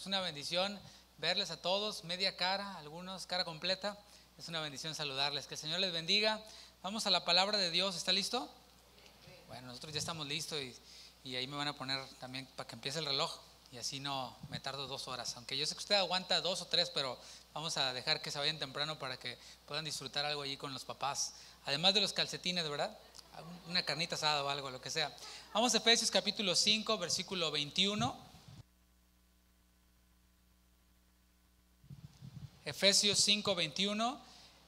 Es una bendición verles a todos, media cara, algunos cara completa. Es una bendición saludarles. Que el Señor les bendiga. Vamos a la palabra de Dios. ¿Está listo? Bueno, nosotros ya estamos listos y ahí me van a poner también para que empiece el reloj y así no me tardo 2 horas. Aunque yo sé que usted aguanta 2 o 3, pero vamos a dejar que se vayan temprano para que puedan disfrutar algo allí con los papás. Además de los calcetines, ¿verdad? Una carnita asada o algo, lo que sea. Vamos a Efesios capítulo 5, versículo 21. Efesios 5, 21.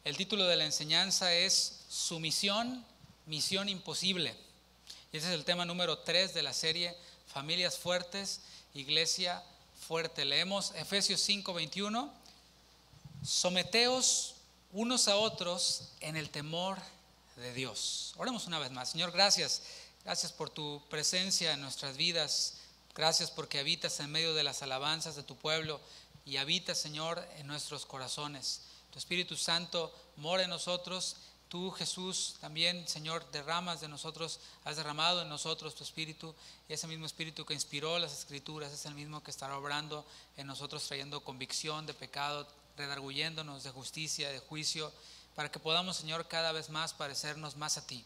El título de la enseñanza es Sumisión, misión imposible. Y ese es el tema número 3 de la serie Familias Fuertes, Iglesia Fuerte. Leemos Efesios 5, 21. Someteos unos a otros en el temor de Dios. Oremos una vez más. Señor, gracias por tu presencia en nuestras vidas. Gracias porque habitas en medio de las alabanzas de tu pueblo y habitas, Señor, en nuestros corazones. Tu Espíritu Santo mora en nosotros. Tú, Jesús, también, Señor, derramas de nosotros, has derramado en nosotros tu Espíritu, y ese mismo Espíritu que inspiró las Escrituras es el mismo que estará obrando en nosotros, trayendo convicción de pecado, redarguyéndonos de justicia, de juicio, para que podamos, Señor, cada vez más parecernos más a ti.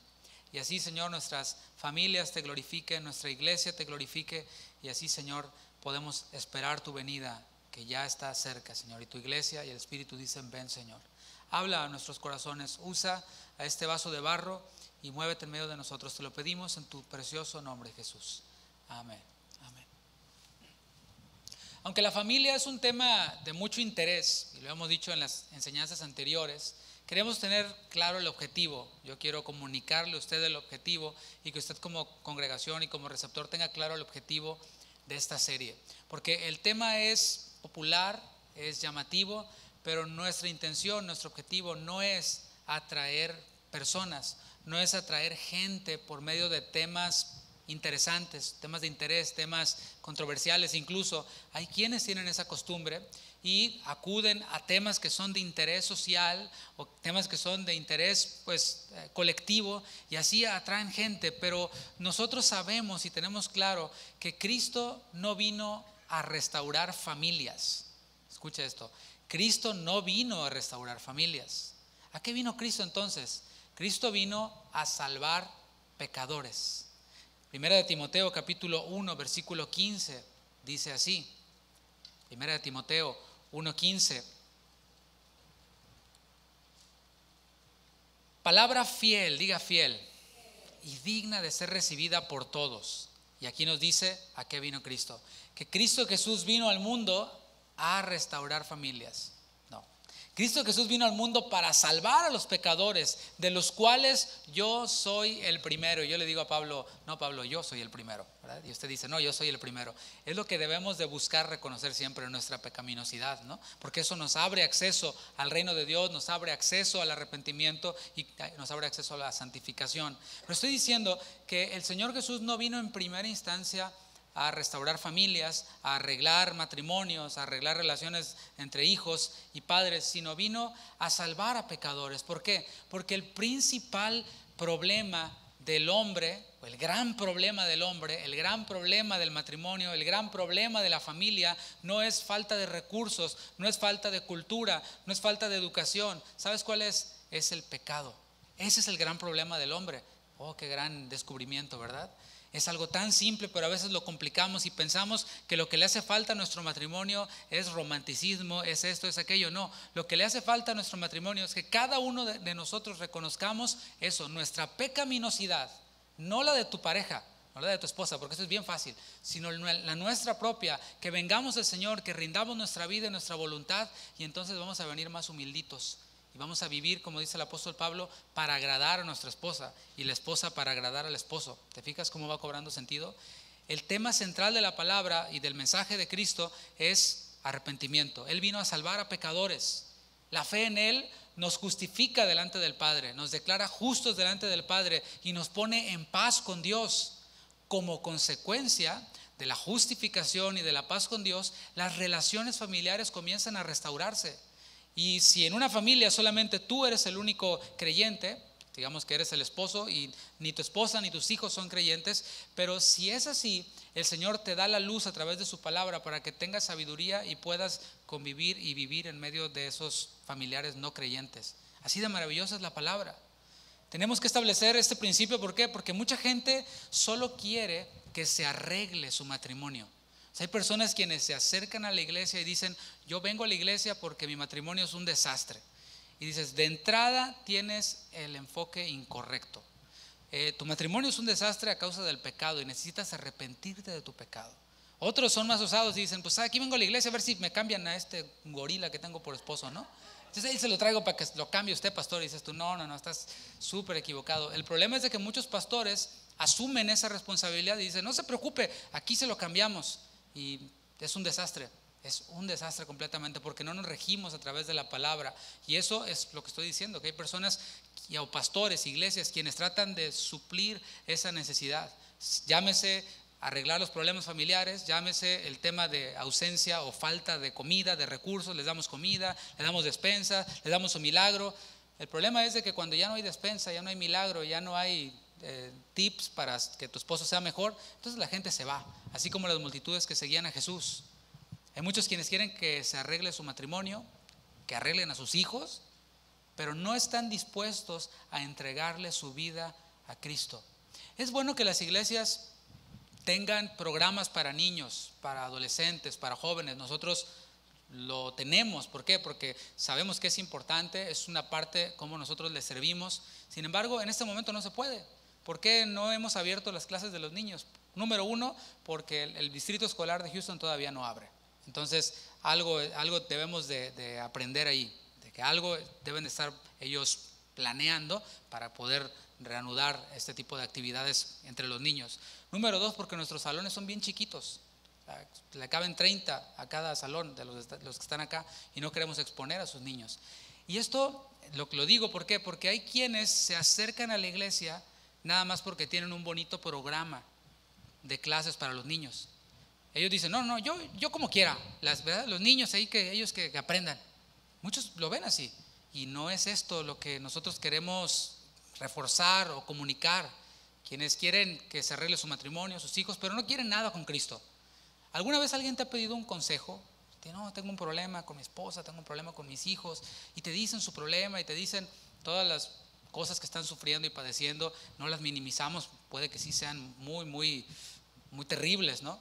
Y así, Señor, nuestras familias te glorifiquen, nuestra iglesia te glorifique, y así, Señor, podemos esperar tu venida, que ya está cerca, Señor. Y tu iglesia y el Espíritu dicen, ven, Señor. Habla a nuestros corazones, usa a este vaso de barro y muévete en medio de nosotros. Te lo pedimos en tu precioso nombre, Jesús. Amén. Amén. Aunque la familia es un tema de mucho interés, y lo hemos dicho en las enseñanzas anteriores, queremos tener claro el objetivo. Yo quiero comunicarle a usted el objetivo y que usted como congregación y como receptor tenga claro el objetivo de esta serie. Porque el tema es popular, es llamativo, pero nuestra intención, nuestro objetivo no es atraer personas, no es atraer gente por medio de temas interesantes, temas de interés, temas controversiales. Incluso hay quienes tienen esa costumbre y acuden a temas que son de interés social o temas que son de interés colectivo, y así atraen gente. Pero nosotros sabemos y tenemos claro que Cristo no vino a restaurar familias. Escucha esto, Cristo no vino a restaurar familias. ¿A qué vino Cristo entonces? Cristo vino a salvar pecadores. Primera de Timoteo capítulo 1 versículo 15 dice así. Primera de Timoteo 1:15. Palabra fiel, diga fiel, y digna de ser recibida por todos. Y aquí nos dice a qué vino Cristo. Que Cristo Jesús vino al mundo a restaurar familias. No. Cristo Jesús vino al mundo para salvar a los pecadores, de los cuales yo soy el primero. Y yo le digo a Pablo, no, Pablo, yo soy el primero, ¿verdad? Y usted dice, no, yo soy el primero. Es lo que debemos de buscar reconocer siempre en nuestra pecaminosidad, ¿no? Porque eso nos abre acceso al reino de Dios, nos abre acceso al arrepentimiento y nos abre acceso a la santificación. Pero estoy diciendo que el Señor Jesús no vino en primera instancia a restaurar familias, a arreglar matrimonios, a arreglar relaciones entre hijos y padres, sino vino a salvar a pecadores. ¿Por qué? Porque el principal problema del hombre, o el gran problema del hombre, el gran problema del matrimonio, el gran problema de la familia, no es falta de recursos, no es falta de cultura, no es falta de educación. ¿Sabes cuál es? Es el pecado. Ese es el gran problema del hombre. Oh, qué gran descubrimiento, ¿verdad? Es algo tan simple, pero a veces lo complicamos y pensamos que lo que le hace falta a nuestro matrimonio es romanticismo, es esto, es aquello. No, lo que le hace falta a nuestro matrimonio es que cada uno de nosotros reconozcamos eso, nuestra pecaminosidad, no la de tu pareja, no la de tu esposa, porque eso es bien fácil, sino la nuestra propia, que vengamos al Señor, que rindamos nuestra vida y nuestra voluntad, y entonces vamos a venir más humilditos. Y vamos a vivir, como dice el apóstol Pablo, para agradar a nuestra esposa y la esposa para agradar al esposo. ¿Te fijas cómo va cobrando sentido? El tema central de la palabra y del mensaje de Cristo es arrepentimiento. Él vino a salvar a pecadores. La fe en Él nos justifica delante del Padre, nos declara justos delante del Padre y nos pone en paz con Dios. Como consecuencia de la justificación y de la paz con Dios, las relaciones familiares comienzan a restaurarse. Y si en una familia solamente tú eres el único creyente, digamos que eres el esposo y ni tu esposa ni tus hijos son creyentes, pero si es así, el Señor te da la luz a través de su palabra para que tengas sabiduría y puedas convivir y vivir en medio de esos familiares no creyentes. Así de maravillosa es la palabra. Tenemos que establecer este principio, ¿por qué? Porque mucha gente solo quiere que se arregle su matrimonio. O sea, hay personas quienes se acercan a la iglesia y dicen, yo vengo a la iglesia porque mi matrimonio es un desastre. Y dices, de entrada tienes el enfoque incorrecto. Tu matrimonio es un desastre a causa del pecado y necesitas arrepentirte de tu pecado. Otros son más osados y dicen, pues aquí vengo a la iglesia a ver si me cambian a este gorila que tengo por esposo, ¿no? Entonces ahí se lo traigo para que lo cambie usted, pastor. Y dices tú, no, estás súper equivocado. El problema es de que muchos pastores asumen esa responsabilidad y dicen, no se preocupe, aquí se lo cambiamos. Y es un desastre. Es un desastre completamente porque no nos regimos a través de la palabra. Y eso es lo que estoy diciendo, que hay personas o pastores, iglesias, quienes tratan de suplir esa necesidad. Llámese arreglar los problemas familiares, llámese el tema de ausencia o falta de comida, de recursos, les damos comida, les damos despensa, les damos un milagro. El problema es de que cuando ya no hay despensa, ya no hay milagro, ya no hay tips para que tu esposo sea mejor, entonces la gente se va, así como las multitudes que seguían a Jesús. Hay muchos quienes quieren que se arregle su matrimonio, que arreglen a sus hijos, pero no están dispuestos a entregarle su vida a Cristo. Es bueno que las iglesias tengan programas para niños, para adolescentes, para jóvenes. Nosotros lo tenemos. ¿Por qué? Porque sabemos que es importante, es una parte como nosotros les servimos. Sin embargo, en este momento no se puede. ¿Por qué no hemos abierto las clases de los niños? Número uno, porque el distrito escolar de Houston todavía no abre. Entonces, algo debemos de aprender ahí, de que algo deben de estar ellos planeando para poder reanudar este tipo de actividades entre los niños. Número dos, porque nuestros salones son bien chiquitos. Le caben 30 a cada salón de los que están acá y no queremos exponer a sus niños. Y esto lo digo, ¿por qué? Porque hay quienes se acercan a la iglesia nada más porque tienen un bonito programa de clases para los niños. Ellos dicen, no, yo como quiera, ¿verdad? Los niños ahí, que ellos que aprendan. Muchos lo ven así y no es esto lo que nosotros queremos reforzar o comunicar. Quienes quieren que se arregle su matrimonio, sus hijos, pero no quieren nada con Cristo. ¿Alguna vez alguien te ha pedido un consejo? No, tengo un problema con mi esposa, tengo un problema con mis hijos, y te dicen su problema y te dicen todas las cosas que están sufriendo y padeciendo. No las minimizamos, puede que sí sean muy, muy, muy terribles, ¿no?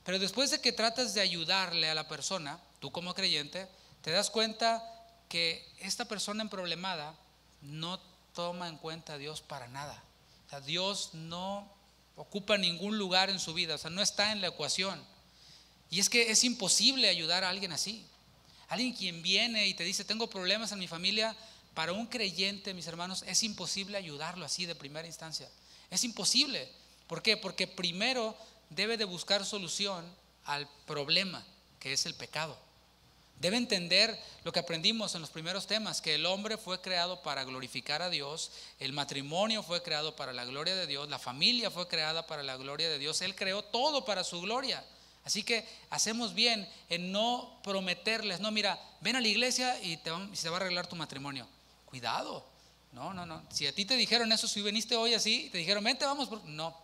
Pero después de que tratas de ayudarle a la persona, tú como creyente, te das cuenta que esta persona emproblemada no toma en cuenta a Dios para nada. O sea, Dios no ocupa ningún lugar en su vida, o sea, no está en la ecuación. Y es que es imposible ayudar a alguien así. Alguien quien viene y te dice, tengo problemas en mi familia, para un creyente, mis hermanos, es imposible ayudarlo así de primera instancia. Es imposible. ¿Por qué? Porque primero debe de buscar solución al problema, que es el pecado. Debe entender lo que aprendimos en los primeros temas, que el hombre fue creado para glorificar a Dios, el matrimonio fue creado para la gloria de Dios, la familia fue creada para la gloria de Dios, Él creó todo para su gloria. Así que hacemos bien en no prometerles, no, mira, ven a la iglesia y se va a arreglar tu matrimonio. Cuidado, no. Si a ti te dijeron eso, si viniste hoy así, te dijeron, vente, vamos, no,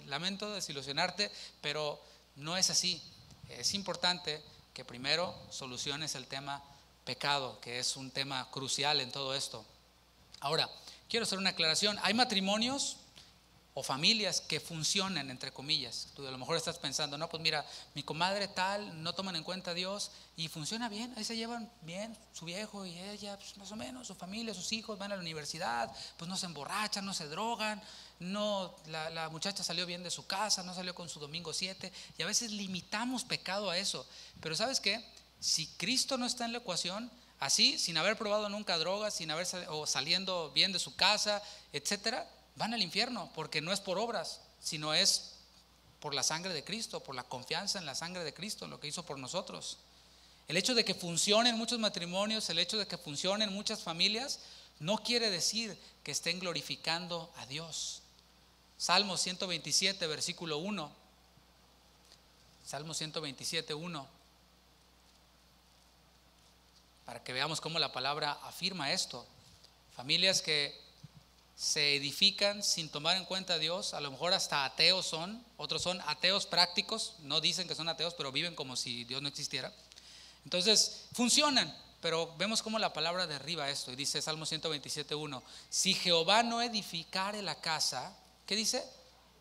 lamento desilusionarte, pero no es así. Es importante que primero soluciones el tema pecado, que es un tema crucial en todo esto. Ahora, quiero hacer una aclaración. Hay matrimonios o familias que funcionan, entre comillas. Tú a lo mejor estás pensando, no, pues mira, mi comadre tal, no toman en cuenta a Dios y funciona bien, ahí se llevan bien, su viejo y ella, pues más o menos, su familia, sus hijos van a la universidad, pues no se emborrachan, no se drogan, no, la muchacha salió bien de su casa, no salió con su domingo 7, y a veces limitamos pecado a eso. Pero ¿sabes qué? Si Cristo no está en la ecuación, así, sin haber probado nunca drogas, sin haber o saliendo bien de su casa, etcétera, van al infierno, porque no es por obras, sino es por la sangre de Cristo, por la confianza en la sangre de Cristo, lo que hizo por nosotros. El hecho de que funcionen muchos matrimonios, el hecho de que funcionen muchas familias, no quiere decir que estén glorificando a Dios. Salmo 127, versículo 1. Salmo 127, 1. Para que veamos cómo la palabra afirma esto. Familias que se edifican sin tomar en cuenta a Dios. A lo mejor hasta ateos son, otros son ateos prácticos, no dicen que son ateos, pero viven como si Dios no existiera. Entonces funcionan, pero vemos cómo la palabra derriba esto. Y dice Salmo 127:1: si Jehová no edificare la casa, ¿qué dice?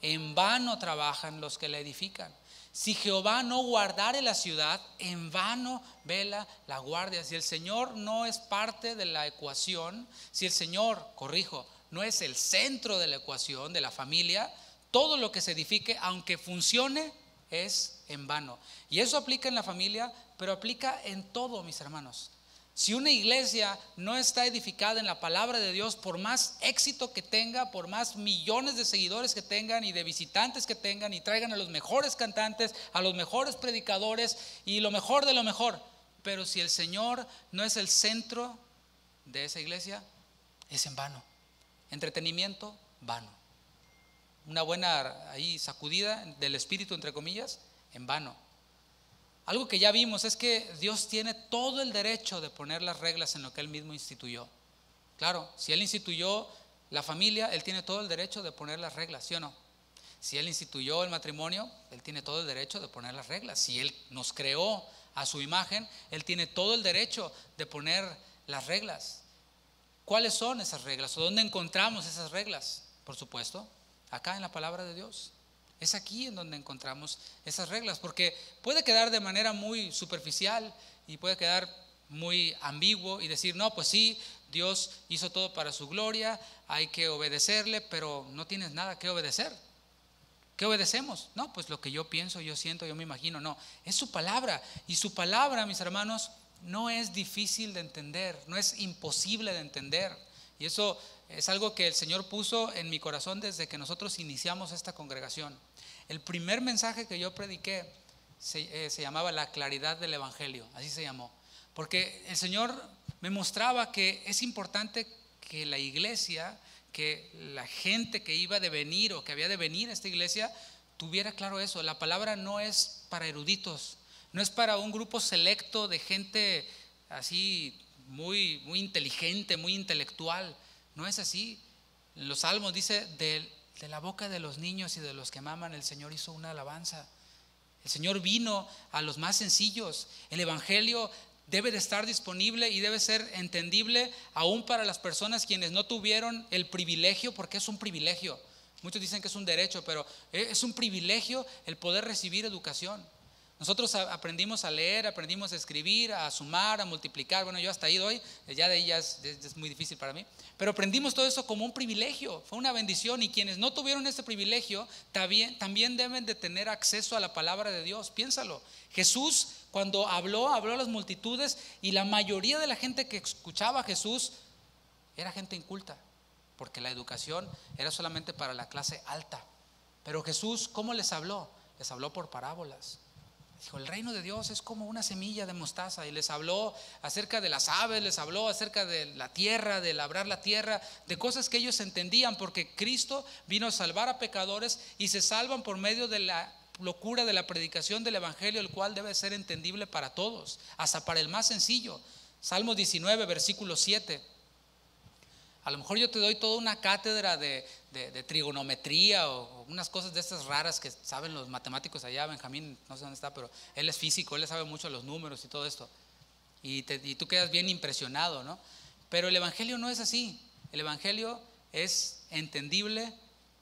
En vano trabajan los que la edifican. Si Jehová no guardare la ciudad, en vano vela la guardia. Si el Señor no es parte de la ecuación, si el Señor, corrijo, no es el centro de la ecuación de la familia, todo lo que se edifique, aunque funcione, es en vano. Y eso aplica en la familia, pero aplica en todo, mis hermanos. Si una iglesia no está edificada en la palabra de Dios, por más éxito que tenga, por más millones de seguidores que tengan y de visitantes que tengan, y traigan a los mejores cantantes, a los mejores predicadores y lo mejor de lo mejor, pero si el Señor no es el centro de esa iglesia, es en vano. Entretenimiento, vano. Una buena ahí sacudida del espíritu, entre comillas, en vano. Algo que ya vimos es que Dios tiene todo el derecho de poner las reglas en lo que Él mismo instituyó. Claro, si Él instituyó la familia, Él tiene todo el derecho de poner las reglas, ¿sí o no? Si Él instituyó el matrimonio, Él tiene todo el derecho de poner las reglas. Si Él nos creó a su imagen, Él tiene todo el derecho de poner las reglas. ¿Cuáles son esas reglas? ¿O dónde encontramos esas reglas? Por supuesto, acá en la palabra de Dios. Es aquí en donde encontramos esas reglas, porque puede quedar de manera muy superficial y puede quedar muy ambiguo y decir, no, pues sí, Dios hizo todo para su gloria, hay que obedecerle, pero no tienes nada que obedecer. ¿Qué obedecemos? No, pues lo que yo pienso, yo siento, yo me imagino. No, es su palabra, y su palabra, mis hermanos, no es difícil de entender, no es imposible de entender. Y eso es algo que el Señor puso en mi corazón desde que nosotros iniciamos esta congregación. El primer mensaje que yo prediqué se llamaba La claridad del Evangelio, así se llamó. Porque el Señor me mostraba que es importante que la iglesia, que la gente que iba de venir o que había de venir a esta iglesia, tuviera claro eso. La palabra no es para eruditos, no es para un grupo selecto de gente así muy inteligente, muy intelectual. No es así. En los Salmos dice, de la boca de los niños y de los que maman, el Señor hizo una alabanza. El Señor vino a los más sencillos. El Evangelio debe de estar disponible y debe ser entendible aún para las personas quienes no tuvieron el privilegio, porque es un privilegio. Muchos dicen que es un derecho, pero es un privilegio el poder recibir educación. Nosotros aprendimos a leer, aprendimos a escribir, a sumar, a multiplicar. Bueno, yo hasta ahí doy, ya de ahí ya es muy difícil para mí. Pero aprendimos todo eso como un privilegio, fue una bendición. Y quienes no tuvieron este privilegio también deben de tener acceso a la palabra de Dios. Piénsalo. Jesús, cuando habló a las multitudes, y la mayoría de la gente que escuchaba a Jesús era gente inculta, porque la educación era solamente para la clase alta. Pero Jesús, ¿cómo les habló? Les habló por parábolas. Dijo, el reino de Dios es como una semilla de mostaza, y les habló acerca de las aves, les habló acerca de la tierra, de labrar la tierra, de cosas que ellos entendían, porque Cristo vino a salvar a pecadores, y se salvan por medio de la locura de la predicación del Evangelio, el cual debe ser entendible para todos, hasta para el más sencillo. Salmo 19, versículo 7. A lo mejor yo te doy toda una cátedra de trigonometría o unas cosas de estas raras que saben los matemáticos allá. Benjamín, no sé dónde está, pero él es físico, él le sabe mucho a los números y todo esto. Y tú quedas bien impresionado, ¿no? Pero el Evangelio no es así. El Evangelio es entendible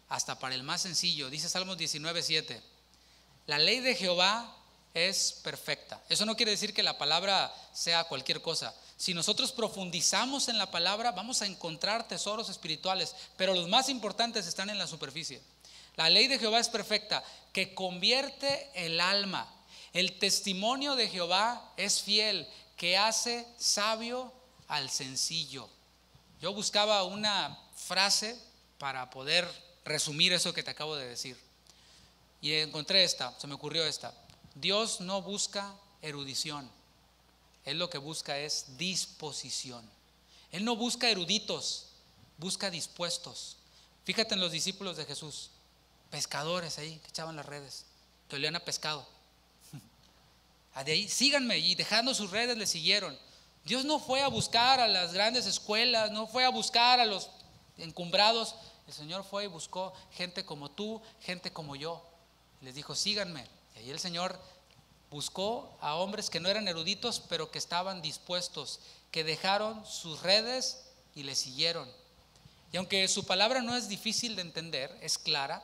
hasta para el más sencillo. Dice Salmos 19, 7. La ley de Jehová es perfecta. Eso no quiere decir que la palabra sea cualquier cosa. Si nosotros profundizamos en la palabra, vamos a encontrar tesoros espirituales, pero los más importantes están en la superficie. La ley de Jehová es perfecta, que convierte el alma. El testimonio de Jehová es fiel, que hace sabio al sencillo. Yo buscaba una frase para poder resumir eso que te acabo de decir, y encontré esta, se me ocurrió esta: Dios no busca erudición, Él lo que busca es disposición. Él no busca eruditos, busca dispuestos. Fíjate en los discípulos de Jesús, pescadores ahí que echaban las redes, que olían a pescado. De ahí, síganme, y dejando sus redes le siguieron. Dios no fue a buscar a las grandes escuelas, no fue a buscar a los encumbrados. El Señor fue y buscó gente como tú, gente como yo. Les dijo, síganme. Y ahí el Señor buscó a hombres que no eran eruditos, pero que estaban dispuestos, que dejaron sus redes y le siguieron. Y aunque su palabra no es difícil de entender, es clara,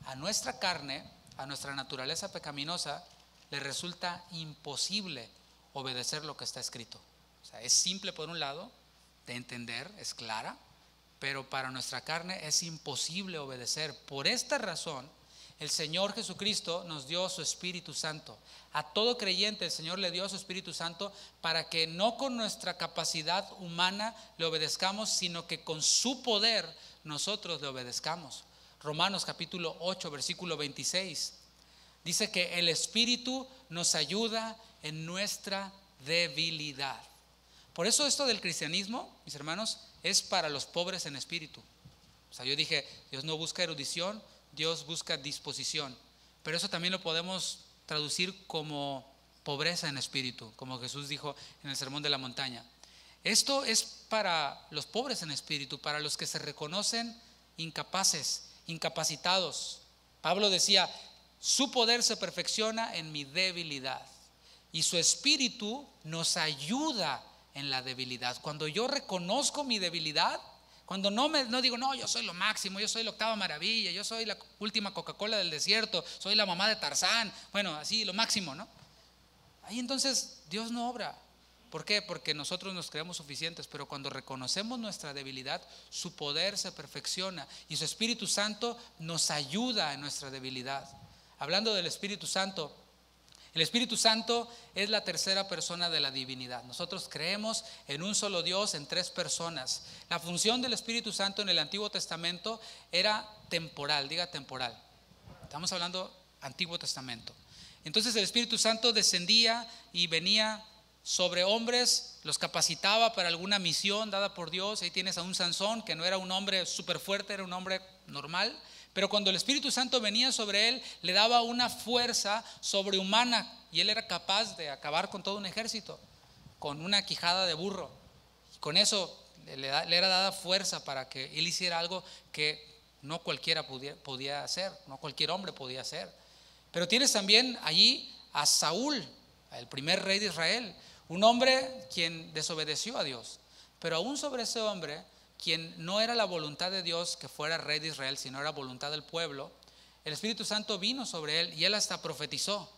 a nuestra carne, a nuestra naturaleza pecaminosa, le resulta imposible obedecer lo que está escrito. O sea, es simple por un lado de entender, es clara, pero para nuestra carne es imposible obedecer. Por esta razón, el Señor Jesucristo nos dio su Espíritu Santo. A todo creyente el Señor le dio su Espíritu Santo para que no con nuestra capacidad humana le obedezcamos, sino que con su poder nosotros le obedezcamos. Romanos capítulo 8, versículo 26. Dice que el Espíritu nos ayuda en nuestra debilidad. Por eso esto del cristianismo, mis hermanos, es para los pobres en espíritu. O sea, yo dije, Dios no busca erudición, Dios busca disposición. Pero eso también lo podemos traducir como pobreza en espíritu, como Jesús dijo en el Sermón de la Montaña. Esto es para los pobres en espíritu, para los que se reconocen incapaces, incapacitados. Pablo decía, su poder se perfecciona en mi debilidad. Y su Espíritu nos ayuda en la debilidad. Cuando yo reconozco mi debilidad, cuando no digo, no, yo soy lo máximo, yo soy la octava maravilla, yo soy la última Coca-Cola del desierto, soy la mamá de Tarzán, bueno, así lo máximo, ¿no? Ahí entonces Dios no obra. ¿Por qué? Porque nosotros nos creemos suficientes, pero cuando reconocemos nuestra debilidad, su poder se perfecciona y su Espíritu Santo nos ayuda en nuestra debilidad. Hablando del Espíritu Santo, el Espíritu Santo es la tercera persona de la divinidad. Nosotros creemos en un solo Dios, en tres personas. La función del Espíritu Santo en el Antiguo Testamento era temporal, diga temporal. Estamos hablando Antiguo Testamento. Entonces el Espíritu Santo descendía y venía sobre hombres, los capacitaba para alguna misión dada por Dios. Ahí tienes a un Sansón, que no era un hombre súper fuerte, era un hombre normal. Pero cuando el Espíritu Santo venía sobre él, le daba una fuerza sobrehumana y él era capaz de acabar con todo un ejército, con una quijada de burro. Y con eso le era dada fuerza para que él hiciera algo que no cualquiera podía hacer, no cualquier hombre podía hacer. Pero tienes también allí a Saúl, el primer rey de Israel, un hombre quien desobedeció a Dios. Pero aún sobre ese hombre, quien no era la voluntad de Dios que fuera rey de Israel, sino era voluntad del pueblo, el Espíritu Santo vino sobre él y él hasta profetizó.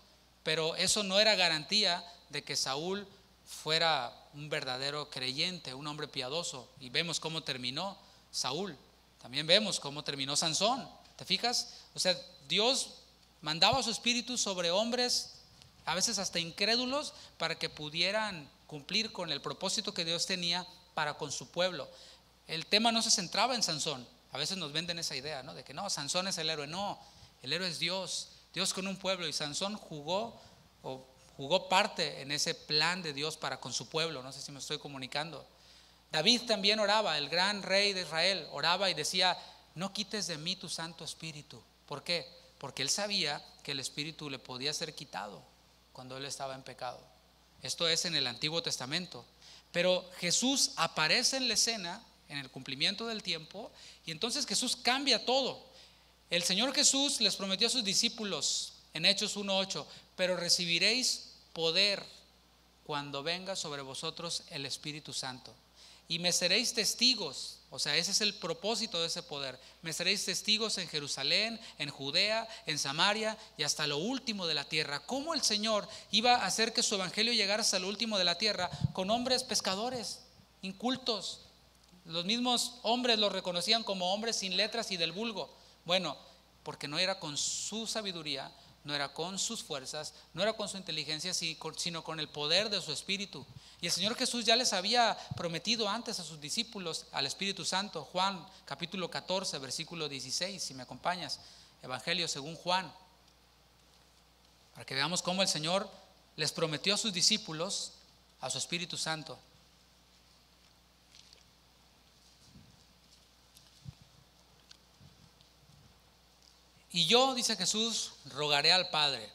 Pero eso no era garantía de que Saúl fuera un verdadero creyente, un hombre piadoso. Y vemos cómo terminó Saúl. También vemos cómo terminó Sansón. ¿Te fijas? O sea, Dios mandaba su Espíritu sobre hombres, a veces hasta incrédulos, para que pudieran cumplir con el propósito que Dios tenía para con su pueblo. El tema no se centraba en Sansón. A veces nos venden esa idea, ¿no? De que no, Sansón es el héroe. No, el héroe es Dios. Dios con un pueblo, y Sansón jugó parte en ese plan de Dios para con su pueblo. No sé si me estoy comunicando. David también oraba, el gran rey de Israel, oraba y decía, no quites de mí tu Santo Espíritu. ¿Por qué? Porque él sabía que el Espíritu le podía ser quitado cuando él estaba en pecado. Esto es en el Antiguo Testamento. Pero Jesús aparece en la escena en el cumplimiento del tiempo, y entonces Jesús cambia todo. El Señor Jesús les prometió a sus discípulos en Hechos 1:8, pero recibiréis poder cuando venga sobre vosotros el Espíritu Santo, y me seréis testigos. O sea, ese es el propósito de ese poder. Me seréis testigos en Jerusalén, en Judea, en Samaria y hasta lo último de la tierra. ¿Cómo el Señor iba a hacer que su evangelio llegara hasta lo último de la tierra? Con hombres pescadores, incultos. Los mismos hombres los reconocían como hombres sin letras y del vulgo. Bueno, porque no era con su sabiduría, no era con sus fuerzas, no era con su inteligencia, sino con el poder de su Espíritu. Y el Señor Jesús ya les había prometido antes a sus discípulos al Espíritu Santo. Juan capítulo 14, versículo 16, si me acompañas, Evangelio según Juan, para que veamos cómo el Señor les prometió a sus discípulos a su Espíritu Santo. Y yo, dice Jesús, rogaré al Padre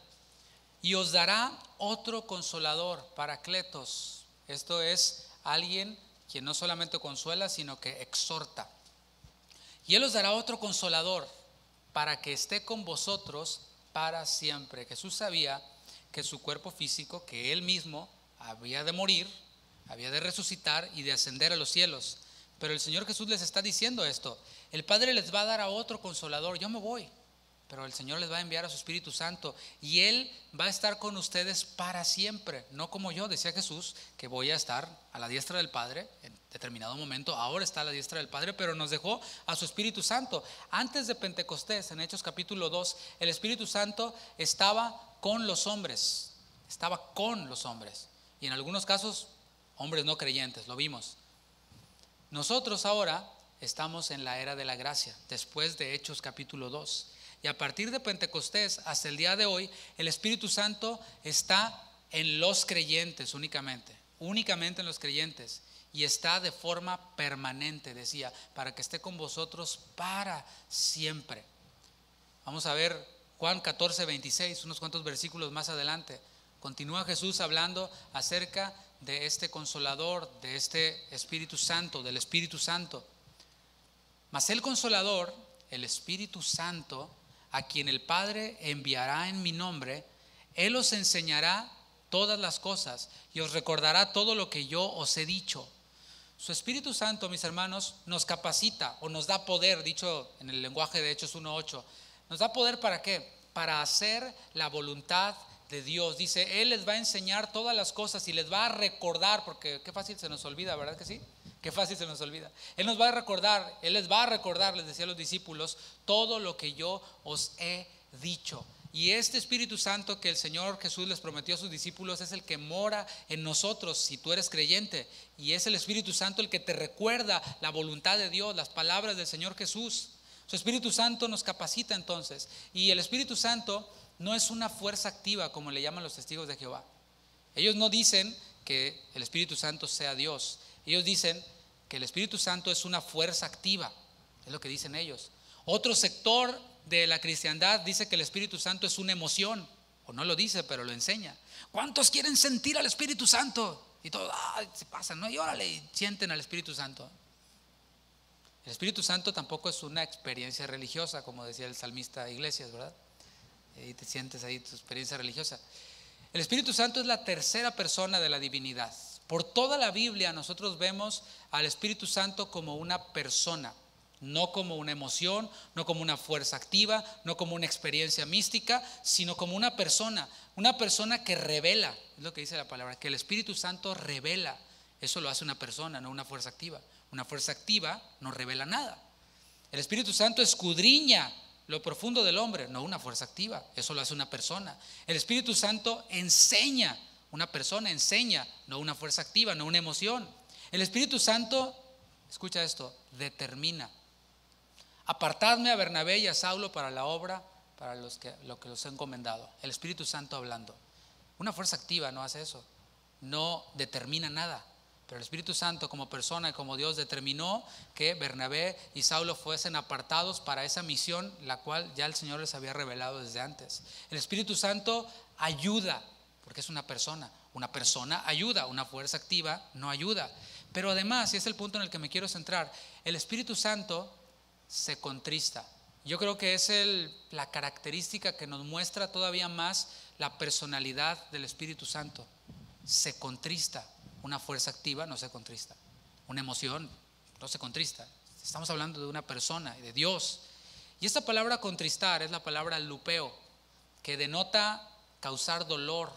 y os dará otro consolador, Paracletos. Esto es alguien quien no solamente consuela, sino que exhorta. Y Él os dará otro consolador para que esté con vosotros para siempre. Jesús sabía que su cuerpo físico, que Él mismo había de morir, había de resucitar y de ascender a los cielos. Pero el Señor Jesús les está diciendo esto: el Padre les va a dar a otro consolador. Yo me voy, pero el Señor les va a enviar a su Espíritu Santo y Él va a estar con ustedes para siempre. No como yo, decía Jesús, que voy a estar a la diestra del Padre en determinado momento. Ahora está a la diestra del Padre, pero nos dejó a su Espíritu Santo. Antes de Pentecostés, en Hechos capítulo 2, el Espíritu Santo estaba con los hombres. Estaba con los hombres. Y en algunos casos, hombres no creyentes, lo vimos. Nosotros ahora estamos en la era de la gracia, después de Hechos capítulo 2. Y a partir de Pentecostés hasta el día de hoy, el Espíritu Santo está en los creyentes únicamente en los creyentes. Y está de forma permanente, decía, para que esté con vosotros para siempre. Vamos a ver Juan 14:26, unos cuantos versículos más adelante. Continúa Jesús hablando acerca de este consolador, de este Espíritu Santo, del Espíritu Santo. Mas el consolador, el Espíritu Santo, a quien el Padre enviará en mi nombre, Él os enseñará todas las cosas y os recordará todo lo que yo os he dicho. Su Espíritu Santo, mis hermanos, nos capacita o nos da poder, dicho en el lenguaje de Hechos 1:8. ¿Nos da poder para qué? Para hacer la voluntad de Dios. Dice, Él les va a enseñar todas las cosas y les va a recordar, porque qué fácil se nos olvida, ¿verdad que sí? Qué fácil se nos olvida. Él nos va a recordar, Él les va a recordar, les decía a los discípulos, todo lo que yo os he dicho. Y este Espíritu Santo que el Señor Jesús les prometió a sus discípulos es el que mora en nosotros si tú eres creyente. Y es el Espíritu Santo el que te recuerda la voluntad de Dios, las palabras del Señor Jesús. Su Espíritu Santo nos capacita entonces. Y el Espíritu Santo no es una fuerza activa como le llaman los testigos de Jehová. Ellos no dicen que el Espíritu Santo sea Dios. Ellos dicen que el Espíritu Santo es una fuerza activa. Es lo que dicen ellos. Otro sector de la cristiandad dice que el Espíritu Santo es una emoción, o no lo dice, pero lo enseña. ¿Cuántos quieren sentir al Espíritu Santo? Y todos, se pasan, ¿no? Y órale, y sienten al Espíritu Santo. El Espíritu Santo tampoco es una experiencia religiosa, como decía el salmista Iglesias, ¿verdad? Y te sientes ahí tu experiencia religiosa. El Espíritu Santo es la tercera persona de la divinidad. Por toda la Biblia nosotros vemos al Espíritu Santo como una persona. No como una emoción, no como una fuerza activa, no como una experiencia mística, sino como una persona que revela. Es lo que dice la palabra, que el Espíritu Santo revela. Eso lo hace una persona, no una fuerza activa. Una fuerza activa no revela nada. El Espíritu Santo escudriña lo profundo del hombre, no una fuerza activa. Eso lo hace una persona. El Espíritu Santo enseña, una persona enseña, no una fuerza activa, no una emoción. El Espíritu Santo, escucha esto, determina. Apartadme a Bernabé y a Saulo para la obra, para lo que los he encomendado. El Espíritu Santo hablando. Una fuerza activa no hace eso, no determina nada. Pero el Espíritu Santo como persona y como Dios determinó que Bernabé y Saulo fuesen apartados para esa misión, la cual ya el Señor les había revelado desde antes. El Espíritu Santo ayuda, porque es una persona. Una persona ayuda, una fuerza activa no ayuda. Pero además, y es el punto en el que me quiero centrar, el Espíritu Santo se contrista. Yo creo que es la característica que nos muestra todavía más la personalidad del Espíritu Santo. Se contrista. Una fuerza activa no se contrista. Una emoción no se contrista. Estamos hablando de una persona, de Dios. Y esta palabra contristar es la palabra lupeo, que denota causar dolor,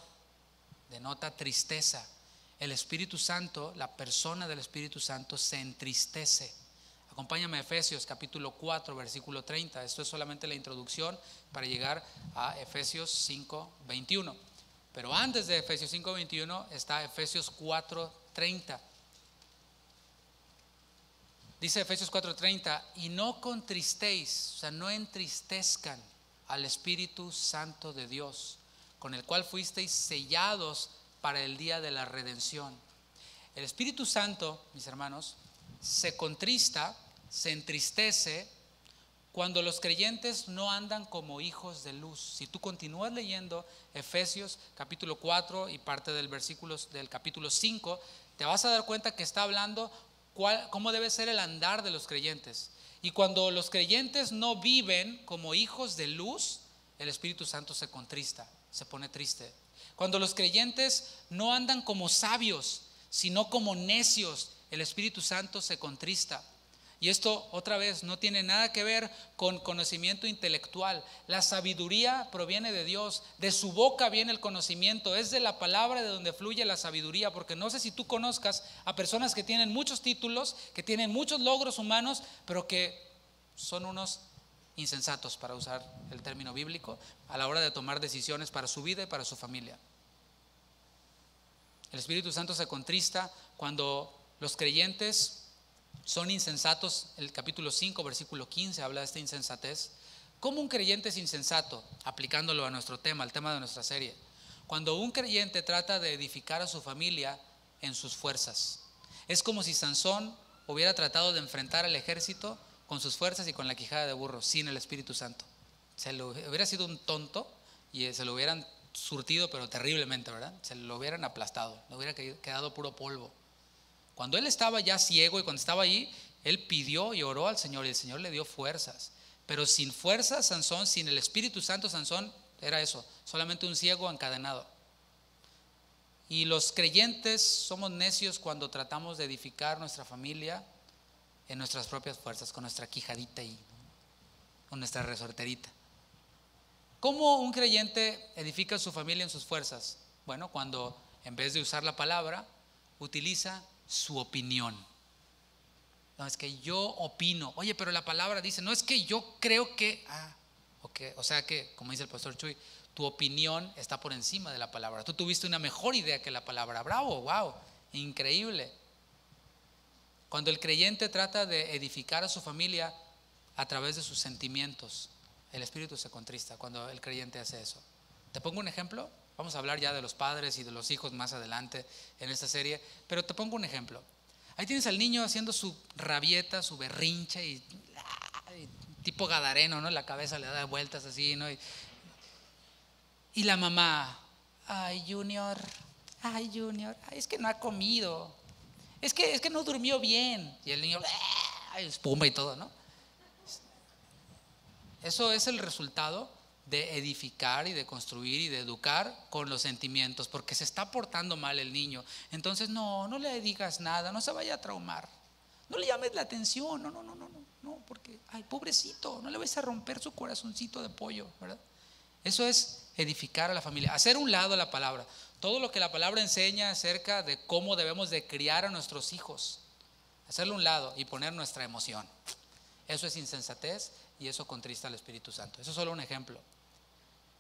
denota tristeza. El Espíritu Santo, la persona del Espíritu Santo se entristece. Acompáñame a Efesios capítulo 4, versículo 30. Esto es solamente la introducción para llegar a Efesios 5, 21. Pero antes de Efesios 5, 21 está Efesios 4, 30. Dice Efesios 4, 30, y no contristéis, o sea, no entristezcan al Espíritu Santo de Dios, con el cual fuisteis sellados para el día de la redención. El Espíritu Santo, mis hermanos, se contrista, se entristece cuando los creyentes no andan como hijos de luz. Si tú continúas leyendo Efesios capítulo 4 y parte del capítulo 5, te vas a dar cuenta que está hablando cómo debe ser el andar de los creyentes. Y cuando los creyentes no viven como hijos de luz, el Espíritu Santo se contrista, se pone triste. Cuando los creyentes no andan como sabios, sino como necios, el Espíritu Santo se contrista. Y esto otra vez no tiene nada que ver con conocimiento intelectual. La sabiduría proviene de Dios, de su boca viene el conocimiento, es de la palabra de donde fluye la sabiduría. Porque no sé si tú conozcas a personas que tienen muchos títulos, que tienen muchos logros humanos, pero que son unos insensatos, para usar el término bíblico, a la hora de tomar decisiones para su vida y para su familia. El Espíritu Santo se contrista cuando los creyentes son insensatos. El capítulo 5, versículo 15 habla de esta insensatez. ¿Cómo un creyente es insensato? Aplicándolo a nuestro tema, al tema de nuestra serie. Cuando un creyente trata de edificar a su familia en sus fuerzas. Es como si Sansón hubiera tratado de enfrentar al ejército con sus fuerzas y con la quijada de burro, sin el Espíritu Santo. Hubiera sido un tonto y se lo hubieran surtido, pero terriblemente, ¿verdad? Se lo hubieran aplastado, le hubiera quedado puro polvo. Cuando él estaba ya ciego y cuando estaba ahí, él pidió y oró al Señor y el Señor le dio fuerzas. Pero sin fuerzas, Sansón, sin el Espíritu Santo, Sansón era eso, solamente un ciego encadenado. Y los creyentes somos necios cuando tratamos de edificar nuestra familia en nuestras propias fuerzas, con nuestra quijadita y con nuestra resorterita. ¿Cómo un creyente edifica su familia en sus fuerzas? Bueno, cuando en vez de usar la palabra, utiliza su opinión. No, es que yo opino. Oye, pero la palabra dice, no, es que yo creo que, okay. O sea que, como dice el pastor Chuy, tu opinión está por encima de la palabra. Tú tuviste una mejor idea que la palabra. Bravo, wow, increíble. Cuando el creyente trata de edificar a su familia a través de sus sentimientos, el Espíritu se contrista cuando el creyente hace eso. Te pongo un ejemplo. Vamos a hablar ya de los padres y de los hijos más adelante en esta serie, pero te pongo un ejemplo. Ahí tienes al niño haciendo su rabieta, su berrinche y tipo gadareno, ¿no? La cabeza le da vueltas así, ¿no? Y la mamá, ay Junior, es que no ha comido, es que no durmió bien. Y el niño, espuma y todo, ¿no? Eso es el resultado de edificar y de construir y de educar con los sentimientos, porque se está portando mal el niño. Entonces no le digas nada, no se vaya a traumar, no le llames la atención, no, porque ay, pobrecito, no le vais a romper su corazoncito de pollo, ¿verdad? Eso es edificar a la familia, hacer un lado la palabra, todo lo que la palabra enseña acerca de cómo debemos de criar a nuestros hijos, hacerlo a un lado y poner nuestra emoción. Eso es insensatez y eso contrista al Espíritu Santo. Eso es solo un ejemplo.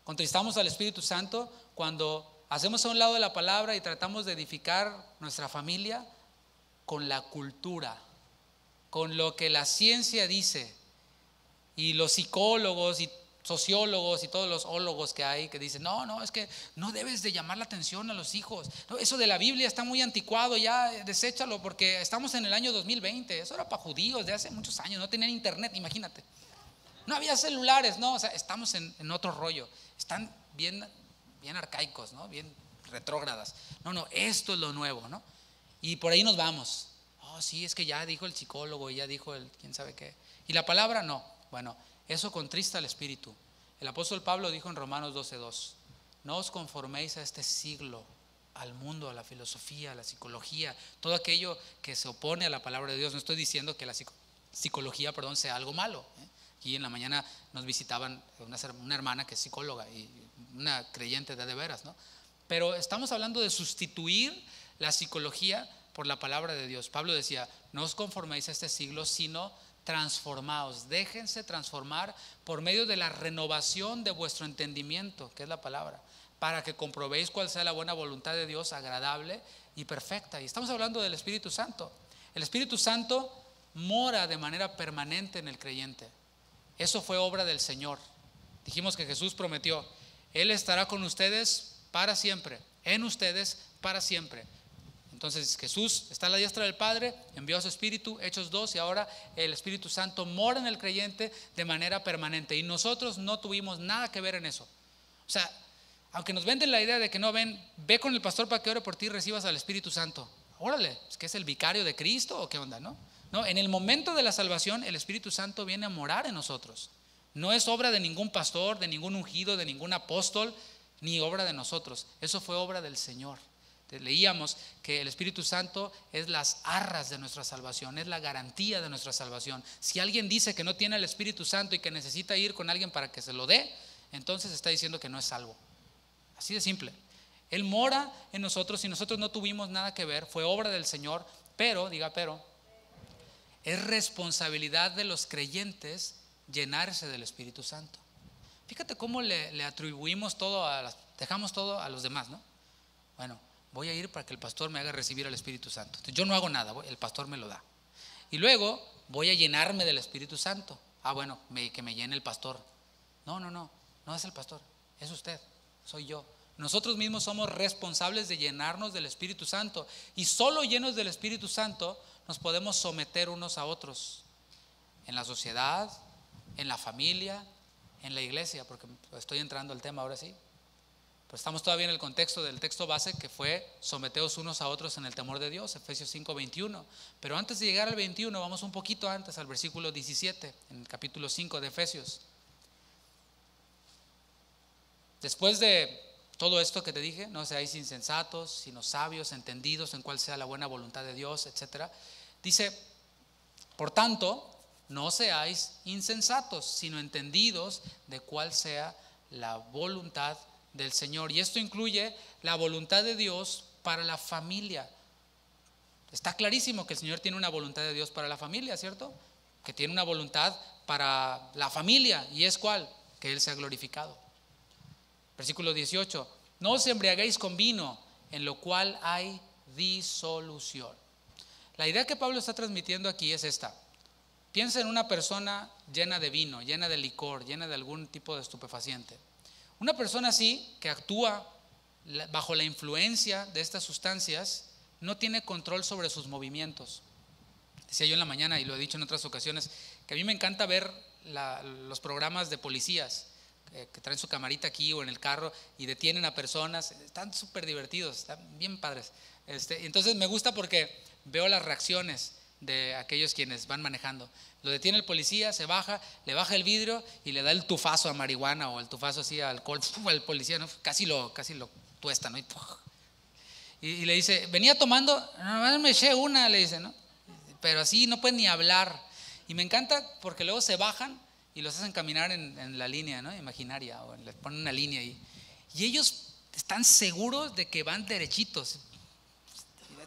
Contristamos al Espíritu Santo cuando hacemos a un lado de la palabra y tratamos de edificar nuestra familia con la cultura, con lo que la ciencia dice. Y los psicólogos y sociólogos y todos los ólogos que hay que dicen, no, es que no debes de llamar la atención a los hijos. No, eso de la Biblia está muy anticuado, ya deséchalo porque estamos en el año 2020. Eso era para judíos de hace muchos años, no tenían internet, imagínate. No había celulares, no, o sea, estamos en otro rollo. Están bien arcaicos, ¿no? Bien retrógradas. No, esto es lo nuevo, ¿no? Y por ahí nos vamos. Oh, sí, es que ya dijo el psicólogo, ya dijo el quién sabe qué. Y la palabra no. Bueno, eso contrista al espíritu. El apóstol Pablo dijo en Romanos 12:2, no os conforméis a este siglo, al mundo, a la filosofía, a la psicología, todo aquello que se opone a la palabra de Dios. No estoy diciendo que la psicología, sea algo malo, ¿eh? Aquí en la mañana nos visitaban una hermana que es psicóloga y una creyente de veras, ¿no? Pero estamos hablando de sustituir la psicología por la palabra de Dios. Pablo decía, no os conforméis a este siglo, sino transformaos, déjense transformar por medio de la renovación de vuestro entendimiento, que es la palabra, para que comprobéis cuál sea la buena voluntad de Dios, agradable y perfecta. Y estamos hablando del Espíritu Santo. El Espíritu Santo mora de manera permanente en el creyente. Eso fue obra del Señor. Dijimos que Jesús prometió, Él estará con ustedes para siempre, en ustedes para siempre. Entonces Jesús está a la diestra del Padre, envió a su Espíritu, Hechos 2, y ahora el Espíritu Santo mora en el creyente de manera permanente. Y nosotros no tuvimos nada que ver en eso. O sea, aunque nos venden la idea de que no ve con el pastor para que ore por ti y recibas al Espíritu Santo. Órale, ¿es que es el vicario de Cristo o qué onda, no? No, en el momento de la salvación el Espíritu Santo viene a morar en nosotros. No es obra de ningún pastor, de ningún ungido, de ningún apóstol, ni obra de nosotros. Eso fue obra del Señor. Leíamos que el Espíritu Santo es las arras de nuestra salvación, es la garantía de nuestra salvación. Si alguien dice que no tiene el Espíritu Santo y que necesita ir con alguien para que se lo dé, entonces está diciendo que no es salvo. Así de simple. Él mora en nosotros y nosotros no tuvimos nada que ver, fue obra del Señor, pero, diga pero, es responsabilidad de los creyentes llenarse del Espíritu Santo. Fíjate cómo le atribuimos todo dejamos todo a los demás, ¿no? Bueno, voy a ir para que el pastor me haga recibir al Espíritu Santo. Entonces, yo no hago nada, el pastor me lo da. Y luego voy a llenarme del Espíritu Santo. Bueno, que me llene el pastor. No es el pastor, es usted, soy yo. Nosotros mismos somos responsables de llenarnos del Espíritu Santo. Y solo llenos del Espíritu Santo nos podemos someter unos a otros. En la sociedad, en la familia, en la iglesia, porque estoy entrando al tema ahora sí. Pero estamos todavía en el contexto del texto base que fue someteos unos a otros en el temor de Dios, Efesios 5:21. Pero antes de llegar al 21, vamos un poquito antes, al versículo 17, en el capítulo 5 de Efesios. Después de todo esto que te dije, no seáis insensatos, sino sabios, entendidos en cuál sea la buena voluntad de Dios, etc. Dice, por tanto, no seáis insensatos, sino entendidos de cuál sea la voluntad del Señor. Y esto incluye la voluntad de Dios para la familia. Está clarísimo que el Señor tiene una voluntad de Dios para la familia, ¿cierto? Que tiene una voluntad para la familia. ¿Y es cuál? Que Él sea glorificado. Versículo 18, no os embriaguéis con vino, en lo cual hay disolución. La idea que Pablo está transmitiendo aquí es esta. Piensa en una persona llena de vino, llena de licor, llena de algún tipo de estupefaciente. Una persona así, que actúa bajo la influencia de estas sustancias, no tiene control sobre sus movimientos. Decía yo en la mañana, y lo he dicho en otras ocasiones, que a mí me encanta ver los programas de policías que traen su camarita aquí o en el carro y detienen a personas. Están súper divertidos, están bien padres. Entonces me gusta porque veo las reacciones de aquellos quienes van manejando. Lo detiene el policía, se baja, le baja el vidrio y le da el tufazo a marihuana o el tufazo así a alcohol. El policía, ¿no? casi lo tuesta, ¿no? Y le dice, venía tomando, nomás me eché una, le dice, ¿no? Pero así no pueden ni hablar. Y me encanta porque luego se bajan y los hacen caminar en la línea, ¿no? Imaginaria, o les ponen una línea ahí. Y ellos están seguros de que van derechitos,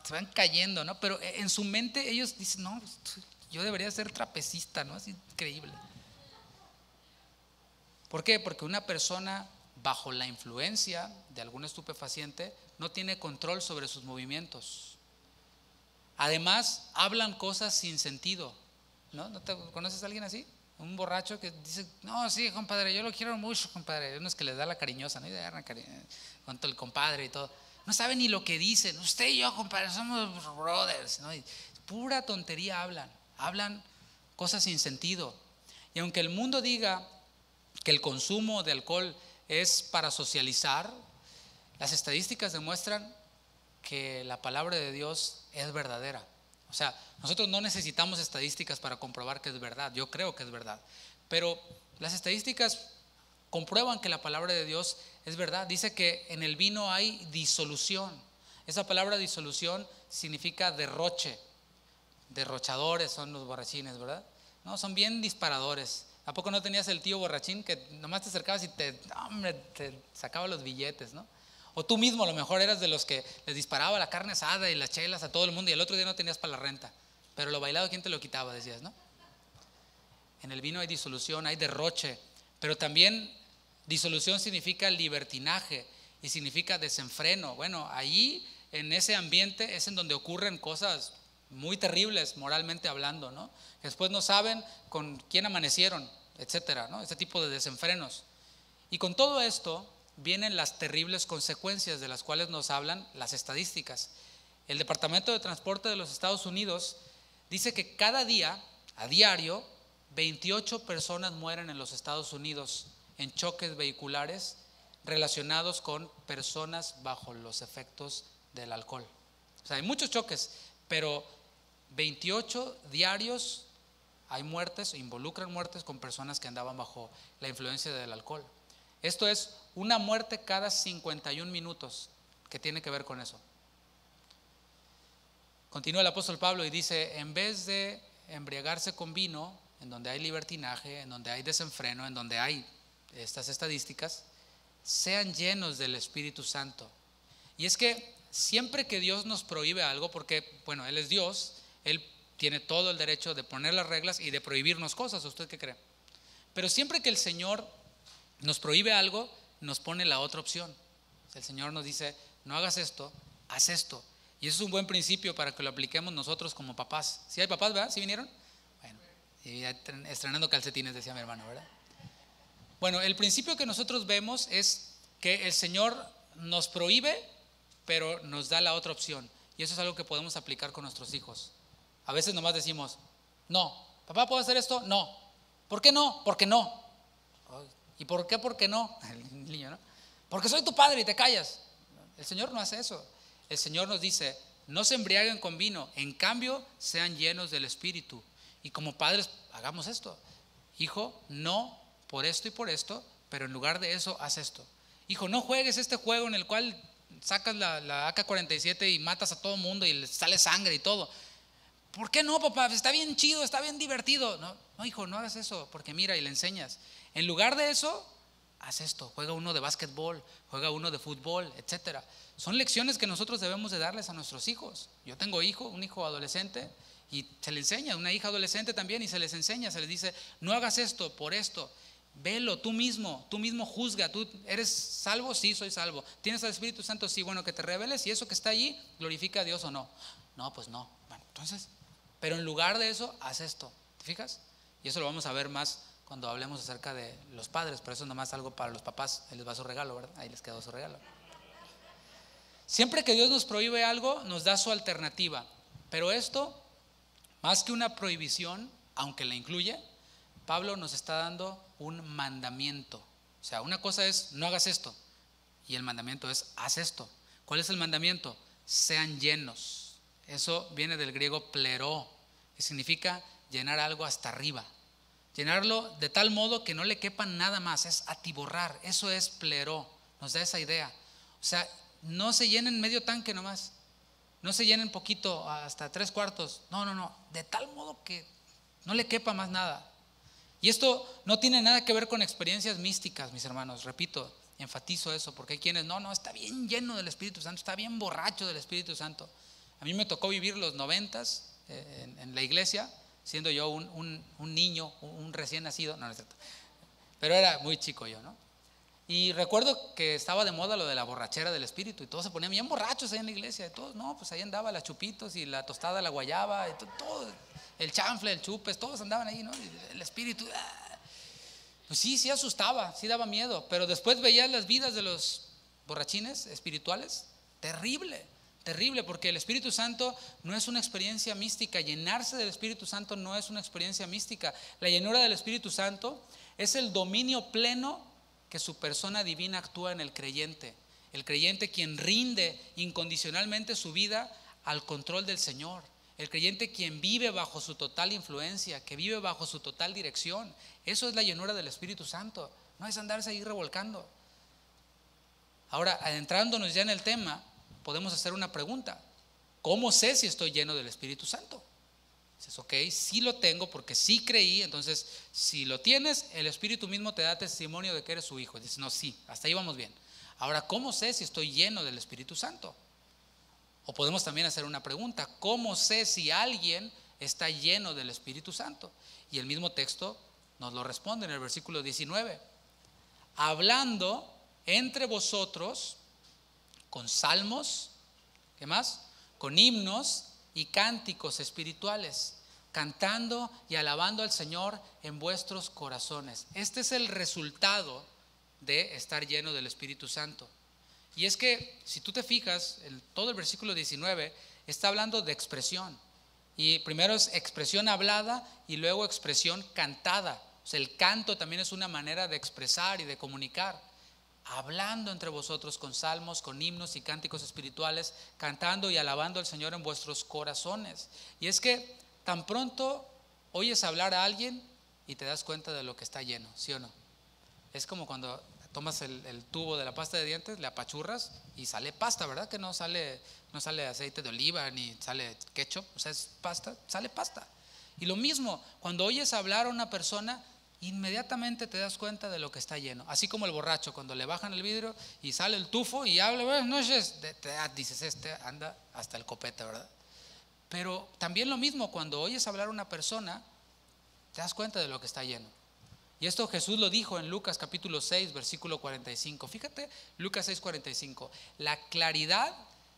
se van cayendo, ¿no? Pero en su mente ellos dicen, no, yo debería ser trapecista, ¿no? Es increíble. ¿Por qué? Porque una persona bajo la influencia de algún estupefaciente no tiene control sobre sus movimientos. Además, hablan cosas sin sentido, ¿no? ¿No te conoces a alguien así? Un borracho que dice, no, sí, compadre, yo lo quiero mucho, compadre. Unos que les da la cariñosa, ¿no? Y con todo el compadre y todo. No saben ni lo que dicen. Usted y yo, compadre, somos brothers, ¿no? Y pura tontería hablan cosas sin sentido. Y aunque el mundo diga que el consumo de alcohol es para socializar, las estadísticas demuestran que la palabra de Dios es verdadera. O sea, nosotros no necesitamos estadísticas para comprobar que es verdad. Yo creo que es verdad. Pero las estadísticas comprueban que la palabra de Dios es verdad. Dice que en el vino hay disolución. Esa palabra disolución significa derroche. Derrochadores son los borrachines, ¿verdad? No, son bien disparadores. ¿A poco no tenías el tío borrachín que nomás te acercabas y te sacaba los billetes, ¿no? O tú mismo a lo mejor eras de los que les disparaba la carne asada y las chelas a todo el mundo y el otro día no tenías para la renta, pero lo bailado, ¿quién te lo quitaba? Decías, ¿no? En el vino hay disolución, hay derroche, pero también disolución significa libertinaje y significa desenfreno. Bueno, ahí en ese ambiente es en donde ocurren cosas muy terribles moralmente hablando, ¿no? Después no saben con quién amanecieron, etcétera, ¿no? Ese tipo de desenfrenos. Y con todo esto vienen las terribles consecuencias de las cuales nos hablan las estadísticas. El Departamento de Transporte de los Estados Unidos dice que cada día, a diario, 28 personas mueren en los Estados Unidos en choques vehiculares relacionados con personas bajo los efectos del alcohol. O sea, hay muchos choques, pero 28 diarios hay muertes, involucran muertes con personas que andaban bajo la influencia del alcohol. Esto es una muerte cada 51 minutos que tiene que ver con eso. Continúa el apóstol Pablo y dice: en vez de embriagarse con vino, en donde hay libertinaje, en donde hay desenfreno, en donde hay estas estadísticas, sean llenos del Espíritu Santo. Y es que siempre que Dios nos prohíbe algo, porque bueno, Él es Dios, Él tiene todo el derecho de poner las reglas y de prohibirnos cosas. ¿Usted qué cree? Pero siempre que el Señor nos prohíbe algo, nos pone la otra opción. El Señor nos dice: no hagas esto, haz esto. Y eso es un buen principio para que lo apliquemos nosotros como papás. ¿Sí hay papás, verdad? ¿Sí vinieron? Bueno, y estrenando calcetines, decía mi hermano, ¿verdad? Bueno, el principio que nosotros vemos es que el Señor nos prohíbe, pero nos da la otra opción. Y eso es algo que podemos aplicar con nuestros hijos. A veces nomás decimos: no, papá, ¿puedo hacer esto? No. ¿Por qué no? Porque no. ¿Y por qué? Porque no. El niño, ¿no? Porque soy tu padre y te callas. El Señor no hace eso. El Señor nos dice: no se embriaguen con vino, en cambio sean llenos del Espíritu. Y como padres hagamos esto. Hijo, no por esto y por esto, pero en lugar de eso haz esto. Hijo, no juegues este juego en el cual sacas la AK-47 y matas a todo mundo y le sale sangre y todo. ¿Por qué no, papá? Está bien chido, está bien divertido. No, hijo, no hagas eso, porque mira, y le enseñas. En lugar de eso, haz esto. Juega uno de básquetbol, juega uno de fútbol, etcétera. Son lecciones que nosotros debemos de darles a nuestros hijos. Yo tengo un hijo adolescente, y se le enseña, una hija adolescente también, y se les enseña, se les dice: no hagas esto por esto. Velo tú mismo juzga. ¿Tú eres salvo? Sí, soy salvo. ¿Tienes al Espíritu Santo? Sí. Bueno, que te reveles, y eso que está allí glorifica a Dios o no. No, pues no. Bueno, entonces, pero en lugar de eso, haz esto. ¿Te fijas? Y eso lo vamos a ver más cuando hablemos acerca de los padres. Por eso nomás algo para los papás. Ahí les va su regalo, ¿verdad? Ahí les quedó su regalo. Siempre que Dios nos prohíbe algo, nos da su alternativa. Pero esto, más que una prohibición, aunque la incluye, Pablo nos está dando un mandamiento. O sea, una cosa es: no hagas esto, y el mandamiento es: haz esto. ¿Cuál es el mandamiento? Sean llenos. Eso viene del griego pleró, que significa llenar algo hasta arriba. Llenarlo de tal modo que no le quepa nada más, es atiborrar. Eso es pleró, nos da esa idea. O sea, no se llenen medio tanque nomás, no se llenen poquito hasta 3/4. No, de tal modo que no le quepa más nada. Y esto no tiene nada que ver con experiencias místicas, mis hermanos. Repito, enfatizo eso, porque hay quienes: no, está bien lleno del Espíritu Santo, está bien borracho del Espíritu Santo. A mí me tocó vivir los 90s en la iglesia, siendo yo un niño, un recién nacido. No es cierto, pero era muy chico yo, ¿no? Y recuerdo que estaba de moda lo de la borrachera del Espíritu, y todos se ponían bien borrachos ahí en la iglesia. Y todos, no, pues ahí andaba las chupitos y la tostada, la guayaba, y todo, el chanfle, el chupes, todos andaban ahí, ¿no? Y el Espíritu, pues sí asustaba, sí daba miedo. Pero después veías las vidas de los borrachines espirituales, terrible, porque el Espíritu Santo no es una experiencia mística. Llenarse del Espíritu Santo no es una experiencia mística. La llenura del Espíritu Santo es el dominio pleno que su persona divina actúa en el creyente. El creyente quien rinde incondicionalmente su vida al control del Señor. El creyente quien vive bajo su total influencia, que vive bajo su total dirección. Eso es la llenura del Espíritu Santo. No es andarse ahí revolcando. Ahora, adentrándonos ya en el tema, podemos hacer una pregunta: ¿cómo sé si estoy lleno del Espíritu Santo? Dices: ok, sí lo tengo porque sí creí. Entonces, si lo tienes, el Espíritu mismo te da testimonio de que eres su hijo. Dices: no, sí, hasta ahí vamos bien. Ahora, ¿cómo sé si estoy lleno del Espíritu Santo? O podemos también hacer una pregunta: ¿cómo sé si alguien está lleno del Espíritu Santo? Y el mismo texto nos lo responde en el versículo 19: hablando entre vosotros con salmos, ¿qué más? Con himnos y cánticos espirituales, cantando y alabando al Señor en vuestros corazones. Este es el resultado de estar lleno del Espíritu Santo. Y es que si tú te fijas, todo el versículo 19 está hablando de expresión. Y primero es expresión hablada y luego expresión cantada. O sea, el canto también es una manera de expresar y de comunicar. hablando entre vosotros con salmos, con himnos y cánticos espirituales, cantando y alabando al Señor en vuestros corazones. Y es que tan pronto oyes hablar a alguien y te das cuenta de lo que está lleno, ¿sí o no? Es como cuando tomas el tubo de la pasta de dientes, le apachurras y sale pasta, ¿verdad? Que no sale aceite de oliva ni sale ketchup, o sea, es pasta, sale pasta. Y lo mismo, cuando oyes hablar a una persona, inmediatamente te das cuenta de lo que está lleno. Así como el borracho, cuando le bajan el vidrio y sale el tufo y habla, buenas noches, dices, este anda hasta el copete, ¿verdad? Pero también lo mismo, cuando oyes hablar a una persona, te das cuenta de lo que está lleno. Y esto Jesús lo dijo en Lucas capítulo 6, versículo 45. Fíjate, Lucas 6, 45. La claridad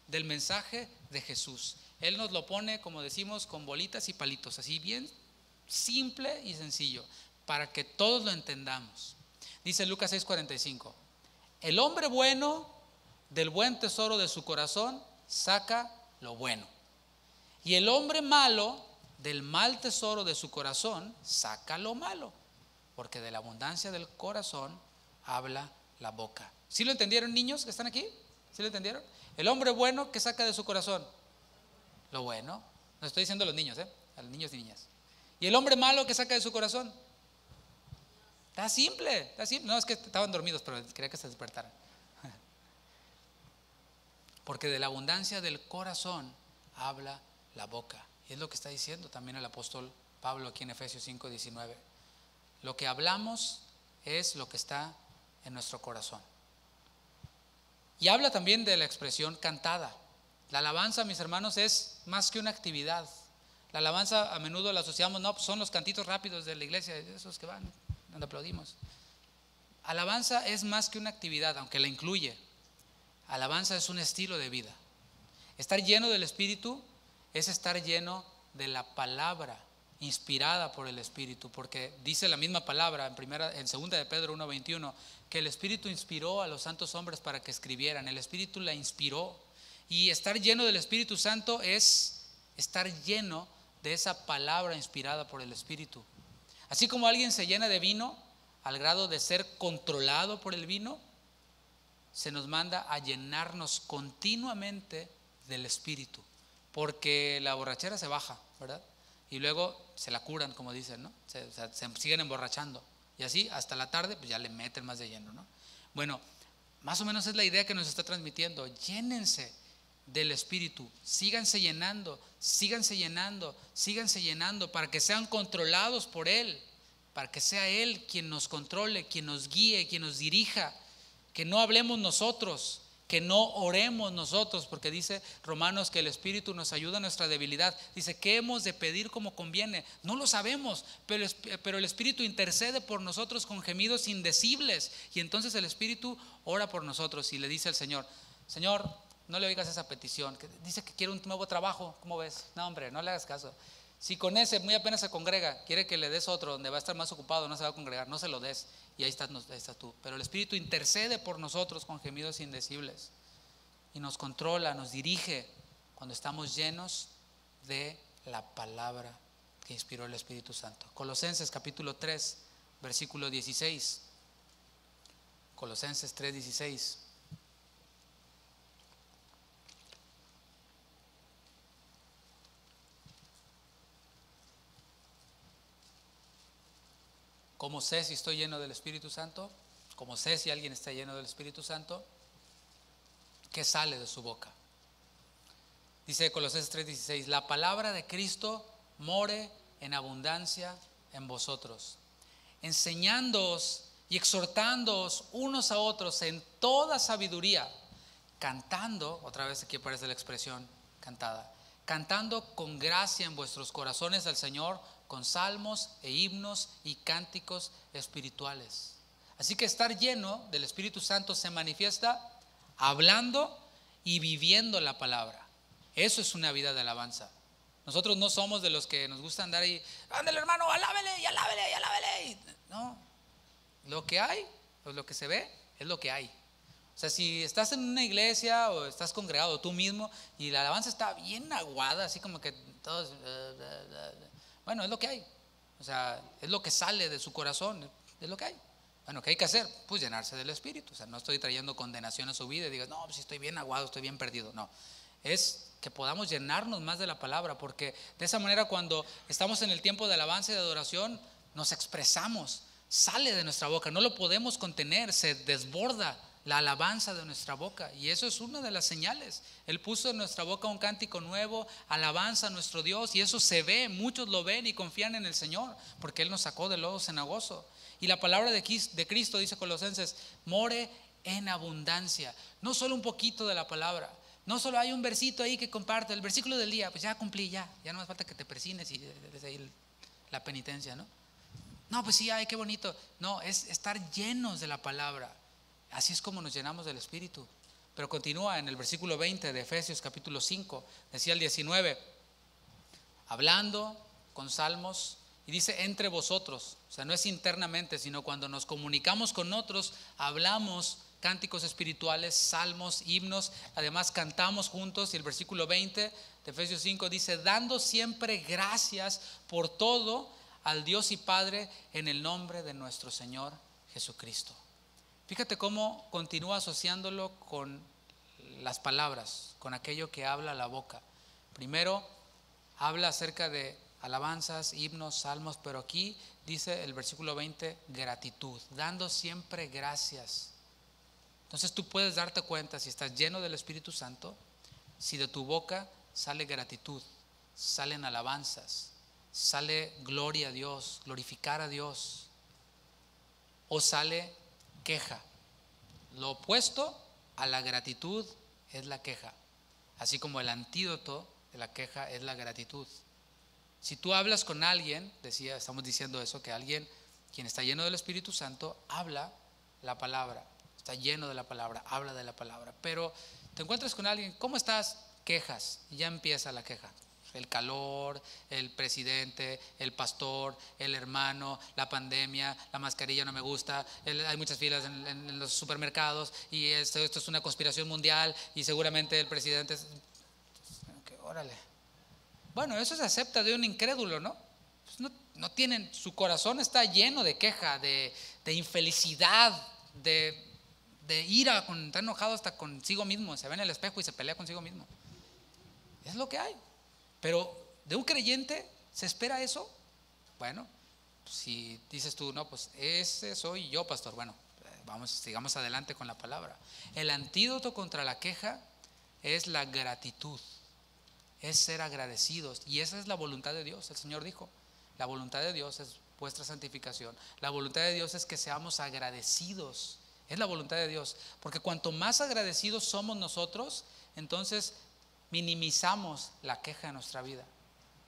del mensaje de Jesús. Él nos lo pone, como decimos, con bolitas y palitos, así bien simple y sencillo, para que todos lo entendamos. Dice Lucas 6, 45. El hombre bueno del buen tesoro de su corazón saca lo bueno. Y el hombre malo del mal tesoro de su corazón saca lo malo. Porque de la abundancia del corazón habla la boca. ¿Sí lo entendieron, niños que están aquí? ¿Sí lo entendieron? El hombre bueno, ¿qué saca de su corazón? Lo bueno. No estoy diciendo a los niños, a los niños y niñas. ¿Y el hombre malo, qué saca de su corazón? Está simple, está simple. No, es que estaban dormidos, pero quería que se despertaran. Porque de la abundancia del corazón habla la boca. Y es lo que está diciendo también el apóstol Pablo aquí en Efesios 5, 19. Lo que hablamos es lo que está en nuestro corazón. Y habla también de la expresión cantada. La alabanza, mis hermanos, es más que una actividad. La alabanza a menudo la asociamos, no, pues son los cantitos rápidos de la iglesia, esos que van, donde aplaudimos. Alabanza es más que una actividad, aunque la incluye. Alabanza es un estilo de vida. Estar lleno del Espíritu es estar lleno de la palabra inspirada por el Espíritu, porque dice la misma palabra en segunda de Pedro 1:21 que el Espíritu inspiró a los santos hombres para que escribieran. El Espíritu la inspiró, y estar lleno del Espíritu Santo es estar lleno de esa palabra inspirada por el Espíritu. Así como alguien se llena de vino al grado de ser controlado por el vino, se nos manda a llenarnos continuamente del Espíritu, porque la borrachera se baja, ¿verdad? Y luego se la curan, como dicen, ¿no? Se siguen emborrachando. Y así hasta la tarde, pues ya le meten más de lleno, ¿no? Bueno, más o menos es la idea que nos está transmitiendo. Llénense del Espíritu. Síganse llenando, síganse llenando, síganse llenando para que sean controlados por Él. Para que sea Él quien nos controle, quien nos guíe, quien nos dirija. Que no hablemos nosotros, que no oremos nosotros, porque dice Romanos que el Espíritu nos ayuda en nuestra debilidad. Dice, ¿qué hemos de pedir como conviene? No lo sabemos, pero el Espíritu intercede por nosotros con gemidos indecibles. Y entonces el Espíritu ora por nosotros y le dice al Señor, Señor, no le oigas esa petición. Dice que quiere un nuevo trabajo, ¿cómo ves? No, hombre, no le hagas caso. Si con ese muy apenas se congrega, quiere que le des otro donde va a estar más ocupado, no se va a congregar, no se lo des. Y ahí estás tú. Pero el Espíritu intercede por nosotros con gemidos indecibles y nos controla, nos dirige cuando estamos llenos de la palabra que inspiró el Espíritu Santo. Colosenses capítulo 3, versículo 16. Colosenses 3, 16. ¿Cómo sé si estoy lleno del Espíritu Santo? ¿Cómo sé si alguien está lleno del Espíritu Santo? ¿Qué sale de su boca? Dice Colosenses 3:16, la palabra de Cristo more en abundancia en vosotros, enseñándoos y exhortándoos unos a otros en toda sabiduría, cantando, otra vez aquí aparece la expresión cantada, cantando con gracia en vuestros corazones al Señor, con salmos e himnos y cánticos espirituales. Así que estar lleno del Espíritu Santo se manifiesta hablando y viviendo la palabra. Eso es una vida de alabanza. Nosotros no somos de los que nos gusta andar ahí, ándale hermano, alábele y alábele y alábele. No, lo que hay, pues lo que se ve es lo que hay. O sea, si estás en una iglesia o estás congregado tú mismo y la alabanza está bien aguada, así como que todos, bueno, es lo que hay. O sea, es lo que sale de su corazón, es lo que hay. Bueno, ¿qué hay que hacer? Pues llenarse del Espíritu. O sea, no estoy trayendo condenación a su vida y digas, no, pues estoy bien aguado, estoy bien perdido. No, es que podamos llenarnos más de la palabra, porque de esa manera cuando estamos en el tiempo de alabanza y de adoración, nos expresamos, sale de nuestra boca, no lo podemos contener, se desborda la alabanza de nuestra boca, y eso es una de las señales. Él puso en nuestra boca un cántico nuevo, alabanza a nuestro Dios, y eso se ve, muchos lo ven y confían en el Señor, porque Él nos sacó del lodo cenagoso. Y la palabra de Cristo, dice Colosenses, more en abundancia, no solo un poquito de la palabra. No solo hay un versito ahí que comparte, el versículo del día, pues ya cumplí, ya no me falta que te persines y desde ahí la penitencia, ¿no? No, pues sí, ay, qué bonito. No, es estar llenos de la palabra. Así es como nos llenamos del Espíritu. Pero continúa en el versículo 20 de Efesios capítulo 5, decía el 19, hablando con salmos, y dice entre vosotros, o sea, no es internamente, sino cuando nos comunicamos con otros, hablamos cánticos espirituales, salmos, himnos, además cantamos juntos. Y el versículo 20 de Efesios 5 dice, dando siempre gracias por todo al Dios y Padre en el nombre de nuestro Señor Jesucristo. Fíjate cómo continúa asociándolo con las palabras, con aquello que habla la boca. Primero habla acerca de alabanzas, himnos, salmos, pero aquí dice el versículo 20, gratitud, dando siempre gracias. Entonces tú puedes darte cuenta si estás lleno del Espíritu Santo, si de tu boca sale gratitud, salen alabanzas, sale gloria a Dios, glorificar a Dios, o sale queja. Lo opuesto a la gratitud es la queja, así como el antídoto de la queja es la gratitud. Si tú hablas con alguien, estamos diciendo eso, que alguien quien está lleno del Espíritu Santo habla la palabra, está lleno de la palabra, habla de la palabra. Pero te encuentras con alguien, ¿cómo estás? Quejas, y ya empieza la queja. El calor, el presidente, el pastor, el hermano, la pandemia, la mascarilla no me gusta, hay muchas filas en los supermercados, y esto es una conspiración mundial, y seguramente el presidente órale. Bueno, eso se acepta de un incrédulo, ¿no? Pues no tienen, su corazón está lleno de queja, de infelicidad, de ira, está enojado hasta consigo mismo, se ve en el espejo y se pelea consigo mismo. Es lo que hay. Pero de un creyente se espera eso. Bueno, si dices tú, no, pues ese soy yo, pastor. Bueno, sigamos adelante con la palabra. El antídoto contra la queja es la gratitud, es ser agradecidos, y esa es la voluntad de Dios. El Señor dijo, la voluntad de Dios es vuestra santificación, la voluntad de Dios es que seamos agradecidos, es la voluntad de Dios, porque cuanto más agradecidos somos nosotros, entonces minimizamos la queja en nuestra vida,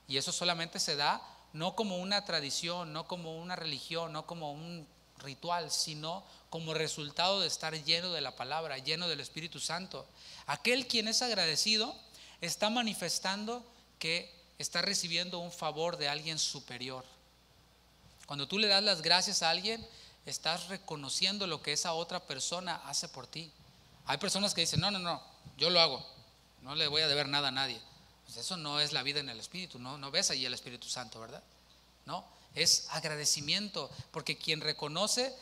y eso solamente se da no como una tradición, no como una religión, no como un ritual, sino como resultado de estar lleno de la palabra, lleno del Espíritu Santo. Aquel quien es agradecido está manifestando que está recibiendo un favor de alguien superior. Cuando tú le das las gracias a alguien, estás reconociendo lo que esa otra persona hace por ti. Hay personas que dicen, no, yo lo hago, no le voy a deber nada a nadie. Pues eso no es la vida en el Espíritu, no ves ahí el Espíritu Santo, ¿verdad? No, es agradecimiento, porque quien reconoce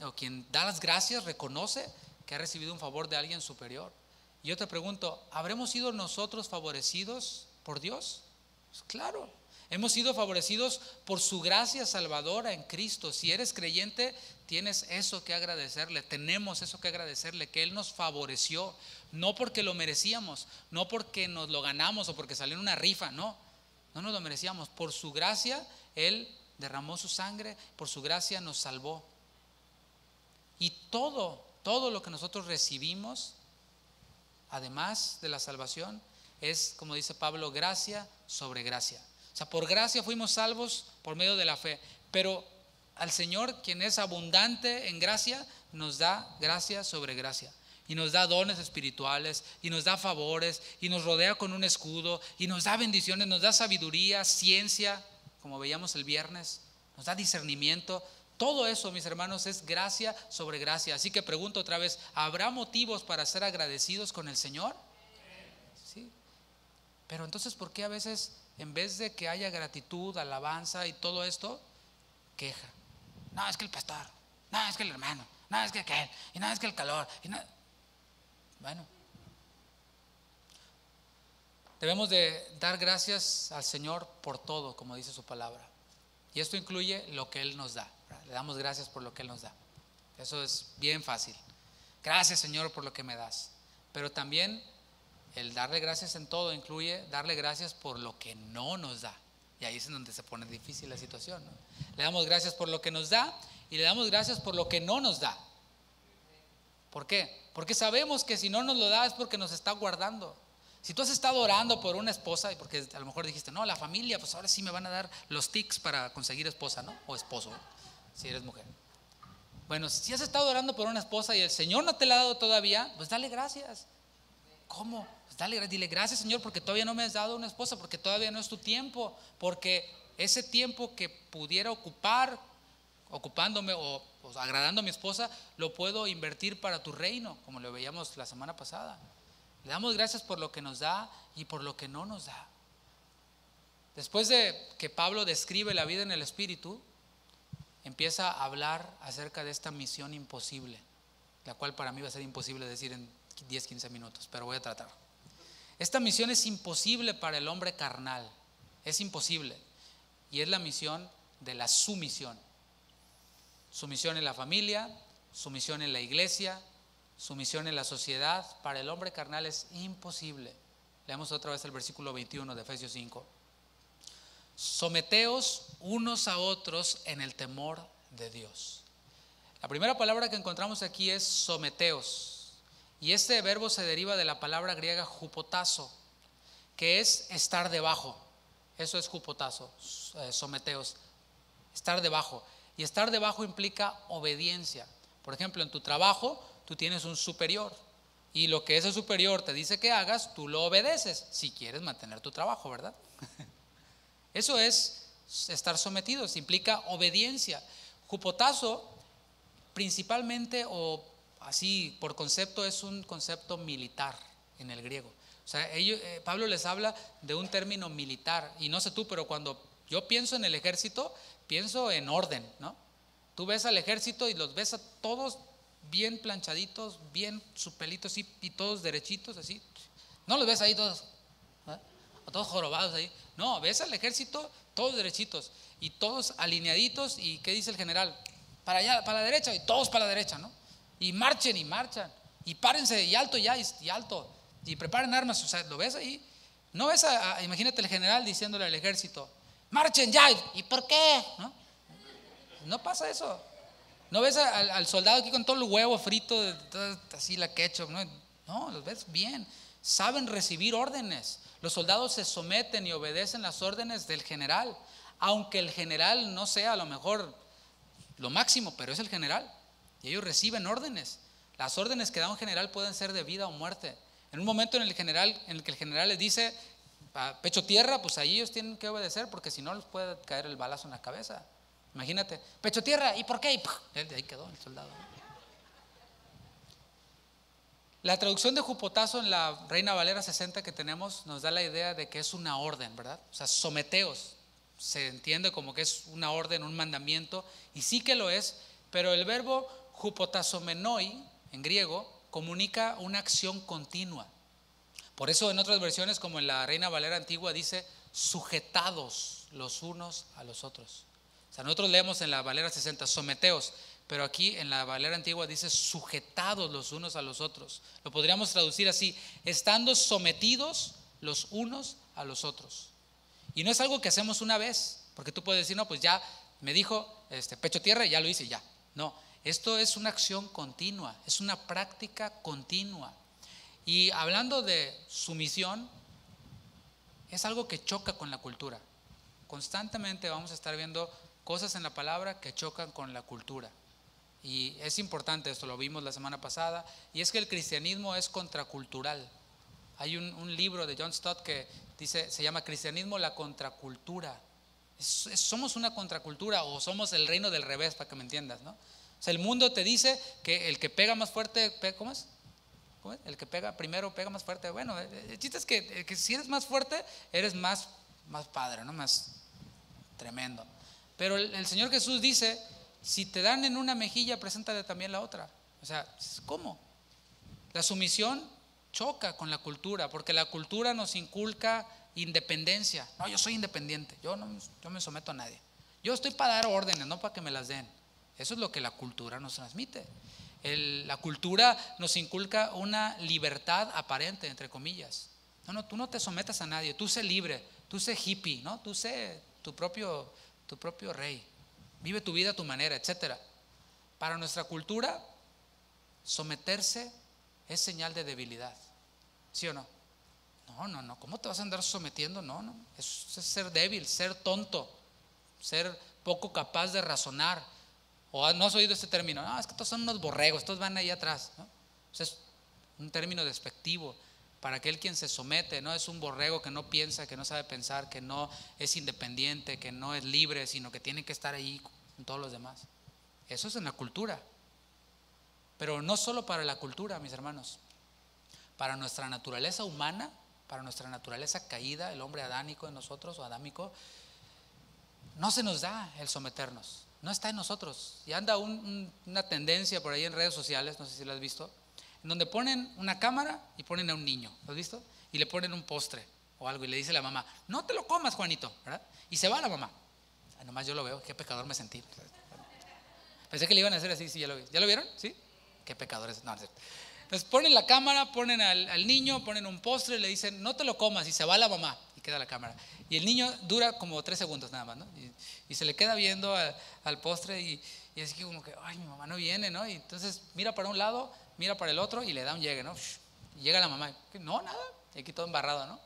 o quien da las gracias reconoce que ha recibido un favor de alguien superior. Y yo te pregunto, ¿habremos sido nosotros favorecidos por Dios? Pues claro, hemos sido favorecidos por su gracia salvadora en Cristo. Si eres creyente, tienes eso que agradecerle, tenemos eso que agradecerle, que Él nos favoreció, no porque lo merecíamos, no porque nos lo ganamos o porque salió en una rifa, no nos lo merecíamos. Por su gracia, Él derramó su sangre, por su gracia nos salvó. Y todo lo que nosotros recibimos, además de la salvación, es, como dice Pablo, gracia sobre gracia. O sea, por gracia fuimos salvos por medio de la fe, pero al Señor, quien es abundante en gracia, nos da gracia sobre gracia, y nos da dones espirituales, y nos da favores, y nos rodea con un escudo, y nos da bendiciones, nos da sabiduría, ciencia, como veíamos el viernes, nos da discernimiento. Todo eso, mis hermanos, es gracia sobre gracia. Así que pregunto otra vez, ¿habrá motivos para ser agradecidos con el Señor? Sí. Pero entonces, ¿por qué a veces, en vez de que haya gratitud, alabanza y todo esto, queja? No, es que el pastor, no, es que el hermano, no, es que aquel, y no, es que el calor, y no. Bueno, debemos de dar gracias al Señor por todo, como dice su palabra. Y esto incluye lo que Él nos da. Le damos gracias por lo que Él nos da. Eso es bien fácil. Gracias, Señor, por lo que me das. Pero también el darle gracias en todo incluye darle gracias por lo que no nos da. Y ahí es en donde se pone difícil la situación, ¿no? Le damos gracias por lo que nos da y le damos gracias por lo que no nos da. ¿Por qué? Porque sabemos que si no nos lo da es porque nos está guardando. Si tú has estado orando por una esposa, y porque a lo mejor dijiste, no, la familia, pues ahora sí me van a dar los tics para conseguir esposa, ¿no? O esposo, ¿no? Si eres mujer. Bueno, si has estado orando por una esposa y el Señor no te la ha dado todavía, pues dale gracias. ¿Cómo? Pues dile gracias, Señor, porque todavía no me has dado una esposa, porque todavía no es tu tiempo, porque ese tiempo que pudiera ocupar, ocupándome o agradando a mi esposa, lo puedo invertir para tu reino, como lo veíamos la semana pasada. Le damos gracias por lo que nos da y por lo que no nos da. Después de que Pablo describe la vida en el Espíritu, empieza a hablar acerca de esta misión imposible, la cual para mí va a ser imposible decir en 10-15 minutos, pero voy a tratar. Esta misión es imposible para el hombre carnal, es imposible, y es la misión de la sumisión. Sumisión en la familia, sumisión en la iglesia, sumisión en la sociedad. Para el hombre carnal es imposible. Leamos otra vez el versículo 21 de Efesios 5. Someteos unos a otros en el temor de Dios. La primera palabra que encontramos aquí es someteos. Y este verbo se deriva de la palabra griega hupotazo, que es estar debajo. Eso es hupotazo, someteos, estar debajo. Y estar debajo implica obediencia. Por ejemplo, en tu trabajo tú tienes un superior y lo que ese superior te dice que hagas, tú lo obedeces si quieres mantener tu trabajo, ¿verdad? Eso es estar sometidos, implica obediencia. Hupotazo principalmente, o así por concepto, es un concepto militar en el griego. O sea, Pablo les habla de un término militar, y no sé tú, pero cuando yo pienso en el ejército, pienso en orden, ¿no? Tú ves al ejército y los ves a todos bien planchaditos, bien su pelito así, y todos derechitos así. No los ves ahí todos, ¿eh? O todos jorobados ahí. No, ves al ejército todos derechitos y todos alineaditos. ¿Y qué dice el general? Para allá, para la derecha, y todos para la derecha, ¿no? Y marchen y marchan, y párense, y alto ya, y alto, y preparen armas. O sea, ¿lo ves ahí? No ves imagínate el general diciéndole al ejército, marchen ya. ¿Y por qué? No pasa eso. No ves al soldado aquí con todo el huevo frito, así la ketchup, no, los ves bien. Saben recibir órdenes. Los soldados se someten y obedecen las órdenes del general, aunque el general no sea a lo mejor lo máximo, pero es el general y ellos reciben órdenes. Las órdenes que da un general pueden ser de vida o muerte. En un momento en el que el general les dice pecho tierra, pues ahí ellos tienen que obedecer, porque si no les puede caer el balazo en la cabeza. Imagínate, pecho tierra, ¿y por qué? Y de ahí quedó el soldado. La traducción de hupotazo en la Reina Valera 60 que tenemos nos da la idea de que es una orden, ¿verdad? O sea, someteos, se entiende como que es una orden, un mandamiento, y sí que lo es, pero el verbo hupotazomenoi en griego comunica una acción continua. Por eso en otras versiones, como en la Reina Valera antigua, dice sujetados los unos a los otros. O sea, nosotros leemos en la Valera 60 someteos, pero aquí en la Valera antigua dice sujetados los unos a los otros. Lo podríamos traducir así: estando sometidos los unos a los otros. Y no es algo que hacemos una vez, porque tú puedes decir, no, pues ya me dijo pecho tierra y ya lo hice, ya. No, esto es una acción continua, es una práctica continua. Y hablando de sumisión, es algo que choca con la cultura. Constantemente vamos a estar viendo cosas en la palabra que chocan con la cultura. Y es importante esto, lo vimos la semana pasada, y es que el cristianismo es contracultural. Hay un libro de John Stott que dice, se llama Cristianismo, la contracultura. Somos una contracultura, o somos el reino del revés, para que me entiendas, ¿no? O sea, el mundo te dice que el que pega más fuerte, ¿cómo es? El que pega primero pega más fuerte. Bueno, el chiste es que si eres más fuerte, eres más padre, ¿no? Más tremendo. Pero el Señor Jesús dice si te dan en una mejilla, preséntale también la otra. O sea, ¿cómo? La sumisión choca con la cultura, porque la cultura nos inculca independencia. No, yo soy independiente, yo me someto a nadie. Yo estoy para dar órdenes, no para que me las den. Eso es lo que la cultura nos transmite. La cultura nos inculca una libertad aparente, entre comillas. No, tú no te sometas a nadie, tú sé libre, tú sé hippie, ¿no? Tú sé tu propio rey, vive tu vida a tu manera, etcétera. Para nuestra cultura, someterse es señal de debilidad, ¿sí o no? No, ¿cómo te vas a andar sometiendo? No, eso es ser débil, ser tonto, ser poco capaz de razonar. ¿O no has oído este término? No, es que estos son unos borregos, estos van ahí atrás, ¿no? O sea, es un término despectivo para aquel quien se somete, no es un borrego que no piensa, que no sabe pensar, que no es independiente, que no es libre, sino que tiene que estar ahí con todos los demás. Eso es en la cultura. Pero no solo para la cultura, mis hermanos. Para nuestra naturaleza humana, para nuestra naturaleza caída, el hombre adánico en nosotros o adámico, no se nos da el someternos. No está en nosotros. Y anda una tendencia por ahí en redes sociales, no sé si lo has visto, en donde ponen una cámara y ponen a un niño, ¿lo has visto? Y le ponen un postre o algo y le dice la mamá, no te lo comas, Juanito, ¿verdad? Y se va la mamá. Nomás yo lo veo, qué pecador me sentí. Pensé que le iban a hacer así, sí, ya lo vi. ¿Ya lo vieron? ¿Sí? Qué pecadores. No, entonces ponen la cámara, ponen al niño, ponen un postre y le dicen, no te lo comas, y se va la mamá y queda la cámara. Y el niño dura como 3 segundos nada más, ¿no? Y se le queda viendo al postre y así como que, ay, mi mamá no viene, ¿no? Y entonces mira para un lado, mira para el otro y le da un llegue, ¿no? Y llega la mamá, no, nada, y aquí todo embarrado, ¿no?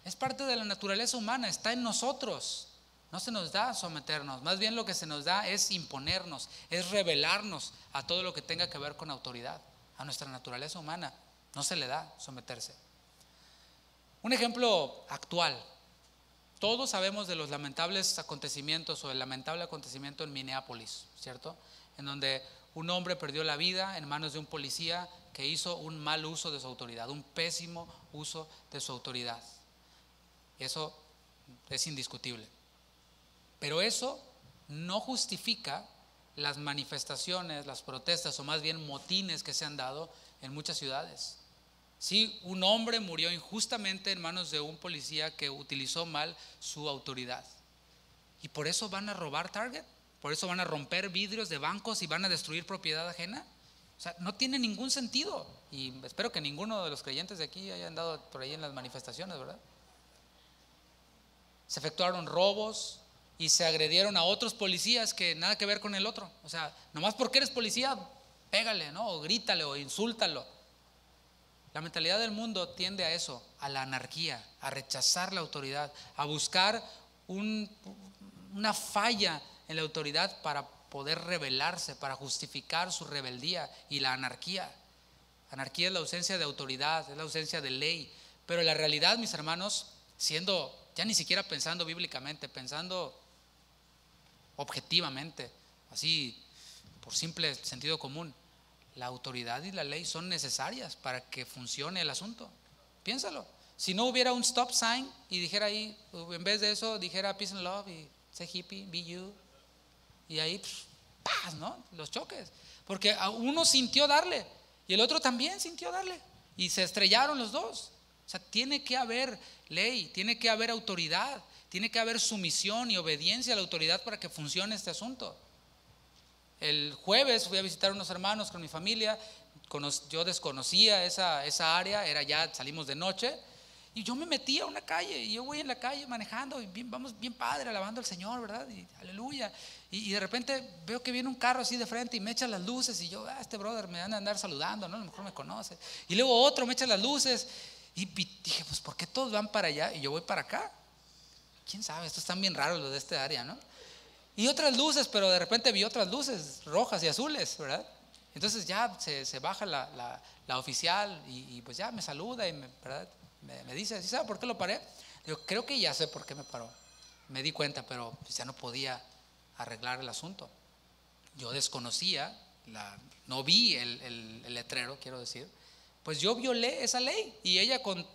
Es parte de la naturaleza humana, está en nosotros. No se nos da someternos, más bien lo que se nos da es imponernos, es rebelarnos a todo lo que tenga que ver con autoridad. A nuestra naturaleza humana no se le da someterse. Un ejemplo actual. Todos sabemos de los lamentables acontecimientos o el lamentable acontecimiento en Minneapolis, ¿cierto? En donde un hombre perdió la vida en manos de un policía que hizo un mal uso de su autoridad, un pésimo uso de su autoridad. Y eso es indiscutible. Pero eso no justifica las manifestaciones, las protestas o más bien motines que se han dado en muchas ciudades. Sí, un hombre murió injustamente en manos de un policía que utilizó mal su autoridad. ¿Y por eso van a robar Target? ¿Por eso van a romper vidrios de bancos y van a destruir propiedad ajena? O sea, no tiene ningún sentido. Y espero que ninguno de los creyentes de aquí haya andado por ahí en las manifestaciones, ¿verdad? Se efectuaron robos y se agredieron a otros policías que nada que ver con el otro. O sea, nomás porque eres policía, pégale, ¿no? O grítale o insúltalo. La mentalidad del mundo tiende a eso, a la anarquía, a rechazar la autoridad, a buscar una falla en la autoridad para poder rebelarse, para justificar su rebeldía y la anarquía. Anarquía es la ausencia de autoridad, es la ausencia de ley. Pero la realidad, mis hermanos, siendo ya ni siquiera pensando bíblicamente, pensando objetivamente, así por simple sentido común, la autoridad y la ley son necesarias para que funcione el asunto. Piénsalo. Si no hubiera un stop sign y dijera ahí, en vez de eso, dijera peace and love y say hippie, be you, y ahí, paz, ¿no? Los choques. Porque a uno sintió darle y el otro también sintió darle y se estrellaron los dos. O sea, tiene que haber ley, tiene que haber autoridad, tiene que haber sumisión y obediencia a la autoridad para que funcione este asunto. El jueves fui a visitar a unos hermanos con mi familia. Yo desconocía esa área, ya salimos de noche y yo me metí a una calle y yo voy en la calle manejando y vamos bien padre, alabando al Señor, ¿verdad? Y aleluya. Y de repente veo que viene un carro así de frente y me echa las luces y yo, este brother me van a andar saludando, ¿no? A lo mejor me conoce. Y luego otro me echa las luces y dije, pues ¿por qué todos van para allá y yo voy para acá? ¿Quién sabe? Estos están bien raros los de esta área, ¿no? Y otras luces, pero de repente vi otras luces rojas y azules, ¿verdad? Entonces ya se baja la oficial y pues ya me saluda y ¿verdad? Me dice, ¿sí sabe por qué lo paré? Digo, creo que ya sé por qué me paró. Me di cuenta, pero pues ya no podía arreglar el asunto. Yo desconocía, no vi el letrero, quiero decir. Pues yo violé esa ley y ella con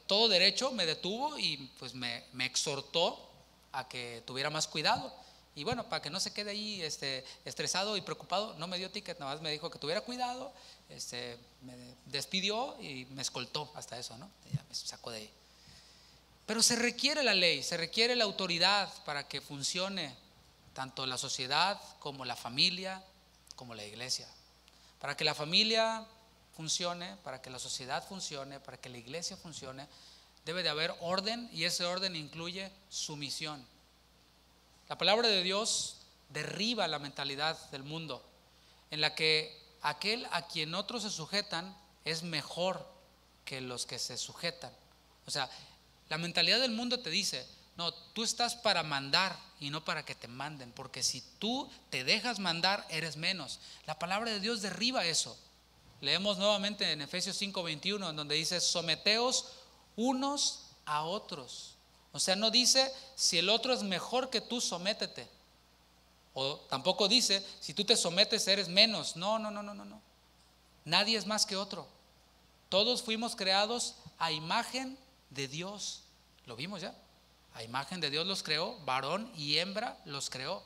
todo derecho me detuvo y pues me exhortó a que tuviera más cuidado. Y bueno, para que no se quede ahí estresado y preocupado, no me dio ticket, nada más me dijo que tuviera cuidado, me despidió y me escoltó hasta eso, ¿no? Ya me sacó de ahí. Pero se requiere la ley, se requiere la autoridad para que funcione tanto la sociedad como la familia, como la iglesia. Para que la familia funcione, para que la sociedad funcione, para que la iglesia funcione, debe de haber orden, y ese orden incluye sumisión. La palabra de Dios derriba la mentalidad del mundo en la que aquel a quien otros se sujetan es mejor que los que se sujetan. O sea, la mentalidad del mundo te dice, no, tú estás para mandar y no para que te manden, porque si tú te dejas mandar, eres menos. La palabra de Dios derriba eso. Leemos nuevamente en Efesios 5:21, en donde dice, someteos unos a otros. O sea, no dice, si el otro es mejor que tú, sométete. O tampoco dice, si tú te sometes, eres menos. No. Nadie es más que otro. Todos fuimos creados a imagen de Dios. ¿Lo vimos ya? A imagen de Dios los creó, varón y hembra los creó.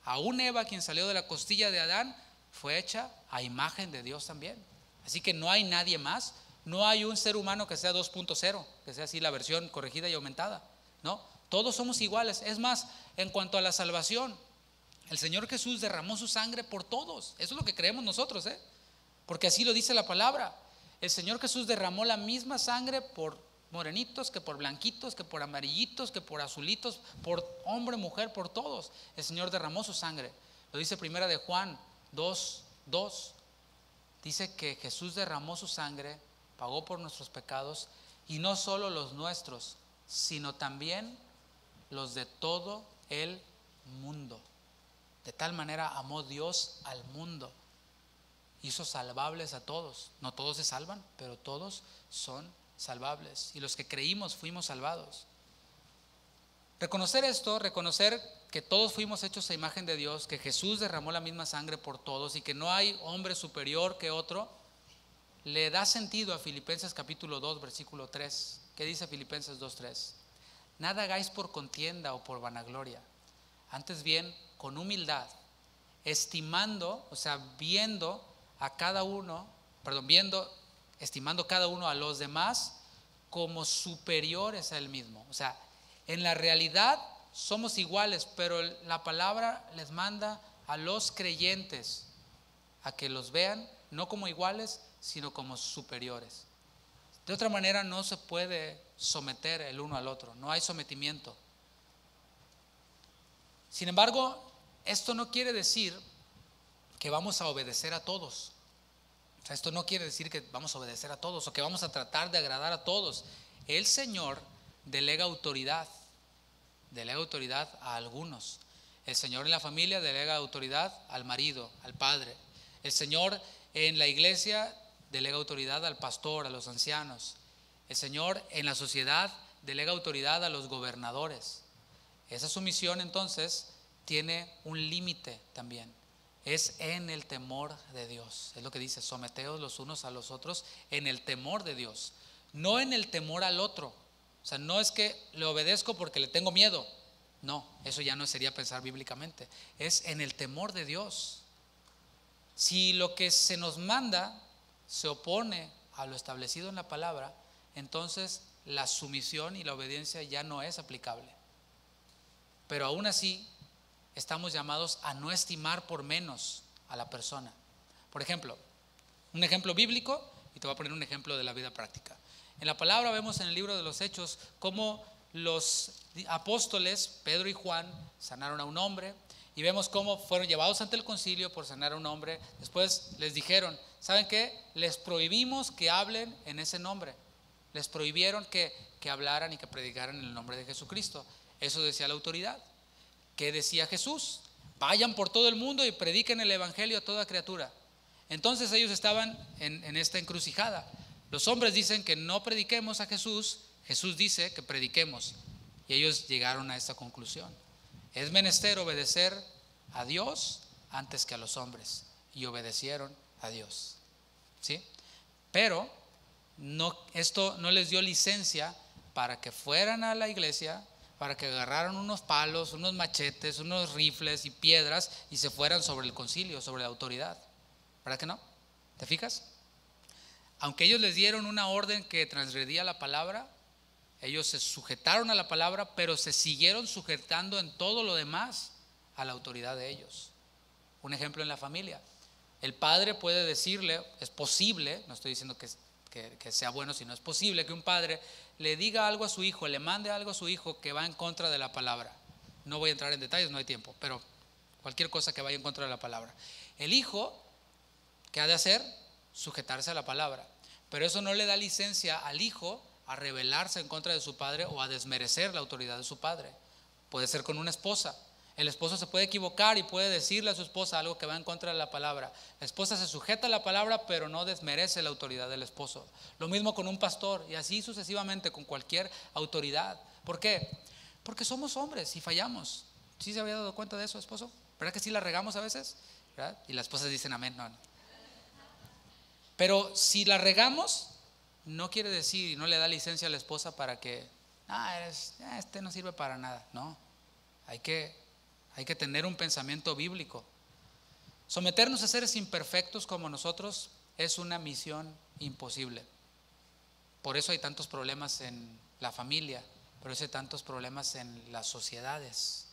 Aún Eva, quien salió de la costilla de Adán, fue hecha a imagen de Dios también. Así que no hay nadie más. No hay un ser humano que sea 2.0, que sea así la versión corregida y aumentada. No, todos somos iguales. Es más, en cuanto a la salvación, el Señor Jesús derramó su sangre por todos. Eso es lo que creemos nosotros, porque así lo dice la palabra. El Señor Jesús derramó la misma sangre por morenitos, que por blanquitos, que por amarillitos, que por azulitos, por hombre, mujer, por todos. El Señor derramó su sangre. Lo dice primera de Juan 2:2. Dice que Jesús derramó su sangre, pagó por nuestros pecados, y no solo los nuestros, sino también los de todo el mundo. De tal manera amó Dios al mundo, hizo salvables a todos. No todos se salvan, pero todos son salvables, y los que creímos fuimos salvados. Reconocer esto, reconocer que todos fuimos hechos a imagen de Dios, que Jesús derramó la misma sangre por todos y que no hay hombre superior que otro, le da sentido a Filipenses capítulo 2 versículo 3. ¿Qué dice Filipenses 2:3? Nada hagáis por contienda o por vanagloria, antes bien con humildad, estimando, o sea, estimando cada uno a los demás como superiores a él mismo. O sea, en la realidad somos iguales, pero la palabra les manda a los creyentes a que los vean no como iguales, sino como superiores. De otra manera no se puede someter el uno al otro, no hay sometimiento. Sin embargo, esto no quiere decir que vamos a obedecer a todos. O sea, esto no quiere decir que vamos a obedecer a todos o que vamos a tratar de agradar a todos. El Señor delega autoridad a algunos. El Señor en la familia delega autoridad al marido, al padre. El Señor en la iglesia delega autoridad al pastor, a los ancianos. El Señor en la sociedad delega autoridad a los gobernadores. Esa sumisión entonces tiene un límite también. Es en el temor de Dios. Es lo que dice, someteos los unos a los otros en el temor de Dios, no en el temor al otro. O sea, no es que le obedezco porque le tengo miedo. No, eso ya no sería pensar bíblicamente. Es en el temor de Dios. Si lo que se nos manda se opone a lo establecido en la palabra, entonces la sumisión y la obediencia ya no es aplicable. Pero aún así, estamos llamados a no estimar por menos a la persona. Por ejemplo, un ejemplo bíblico, y te voy a poner un ejemplo de la vida práctica. En la palabra vemos en el libro de los Hechos cómo los apóstoles, Pedro y Juan, sanaron a un hombre, y vemos cómo fueron llevados ante el concilio por sanar a un hombre. Después les dijeron, ¿saben qué? Les prohibimos que hablen en ese nombre. Les prohibieron que hablaran y que predicaran en el nombre de Jesucristo. Eso decía la autoridad. ¿Qué decía Jesús? Vayan por todo el mundo y prediquen el evangelio a toda criatura. Entonces ellos estaban en esta encrucijada. Los hombres dicen que no prediquemos a Jesús, Jesús dice que prediquemos, y ellos llegaron a esta conclusión. Es menester obedecer a Dios antes que a los hombres, y obedecieron a Dios, ¿sí? Pero esto no les dio licencia para que fueran a la iglesia, para que agarraran unos palos, unos machetes, unos rifles y piedras y se fueran sobre el concilio, sobre la autoridad. ¿Verdad que no? ¿Te fijas? Aunque ellos les dieron una orden que transgredía la palabra, ellos se sujetaron a la palabra, pero se siguieron sujetando en todo lo demás a la autoridad de ellos. Un ejemplo en la familia. El padre puede decirle, es posible, no estoy diciendo que sea bueno, sino es posible que un padre le diga algo a su hijo, le mande algo a su hijo que va en contra de la palabra. No voy a entrar en detalles, no hay tiempo, pero cualquier cosa que vaya en contra de la palabra. El hijo, ¿qué ha de hacer? Sujetarse a la palabra. Pero eso no le da licencia al hijo a rebelarse en contra de su padre o a desmerecer la autoridad de su padre. Puede ser con una esposa. El esposo se puede equivocar y puede decirle a su esposa algo que va en contra de la palabra. La esposa se sujeta a la palabra, pero no desmerece la autoridad del esposo. Lo mismo con un pastor y así sucesivamente con cualquier autoridad. ¿Por qué? Porque somos hombres y fallamos. ¿Sí se había dado cuenta de eso, esposo? ¿Verdad que sí la regamos a veces? ¿Verdad? Y las esposas dicen amén. No. Pero si la regamos, no quiere decir y no le da licencia a la esposa para que este no sirve para nada. No, hay que tener un pensamiento bíblico. Someternos a seres imperfectos como nosotros es una misión imposible. Por eso hay tantos problemas en la familia, por eso hay tantos problemas en las sociedades.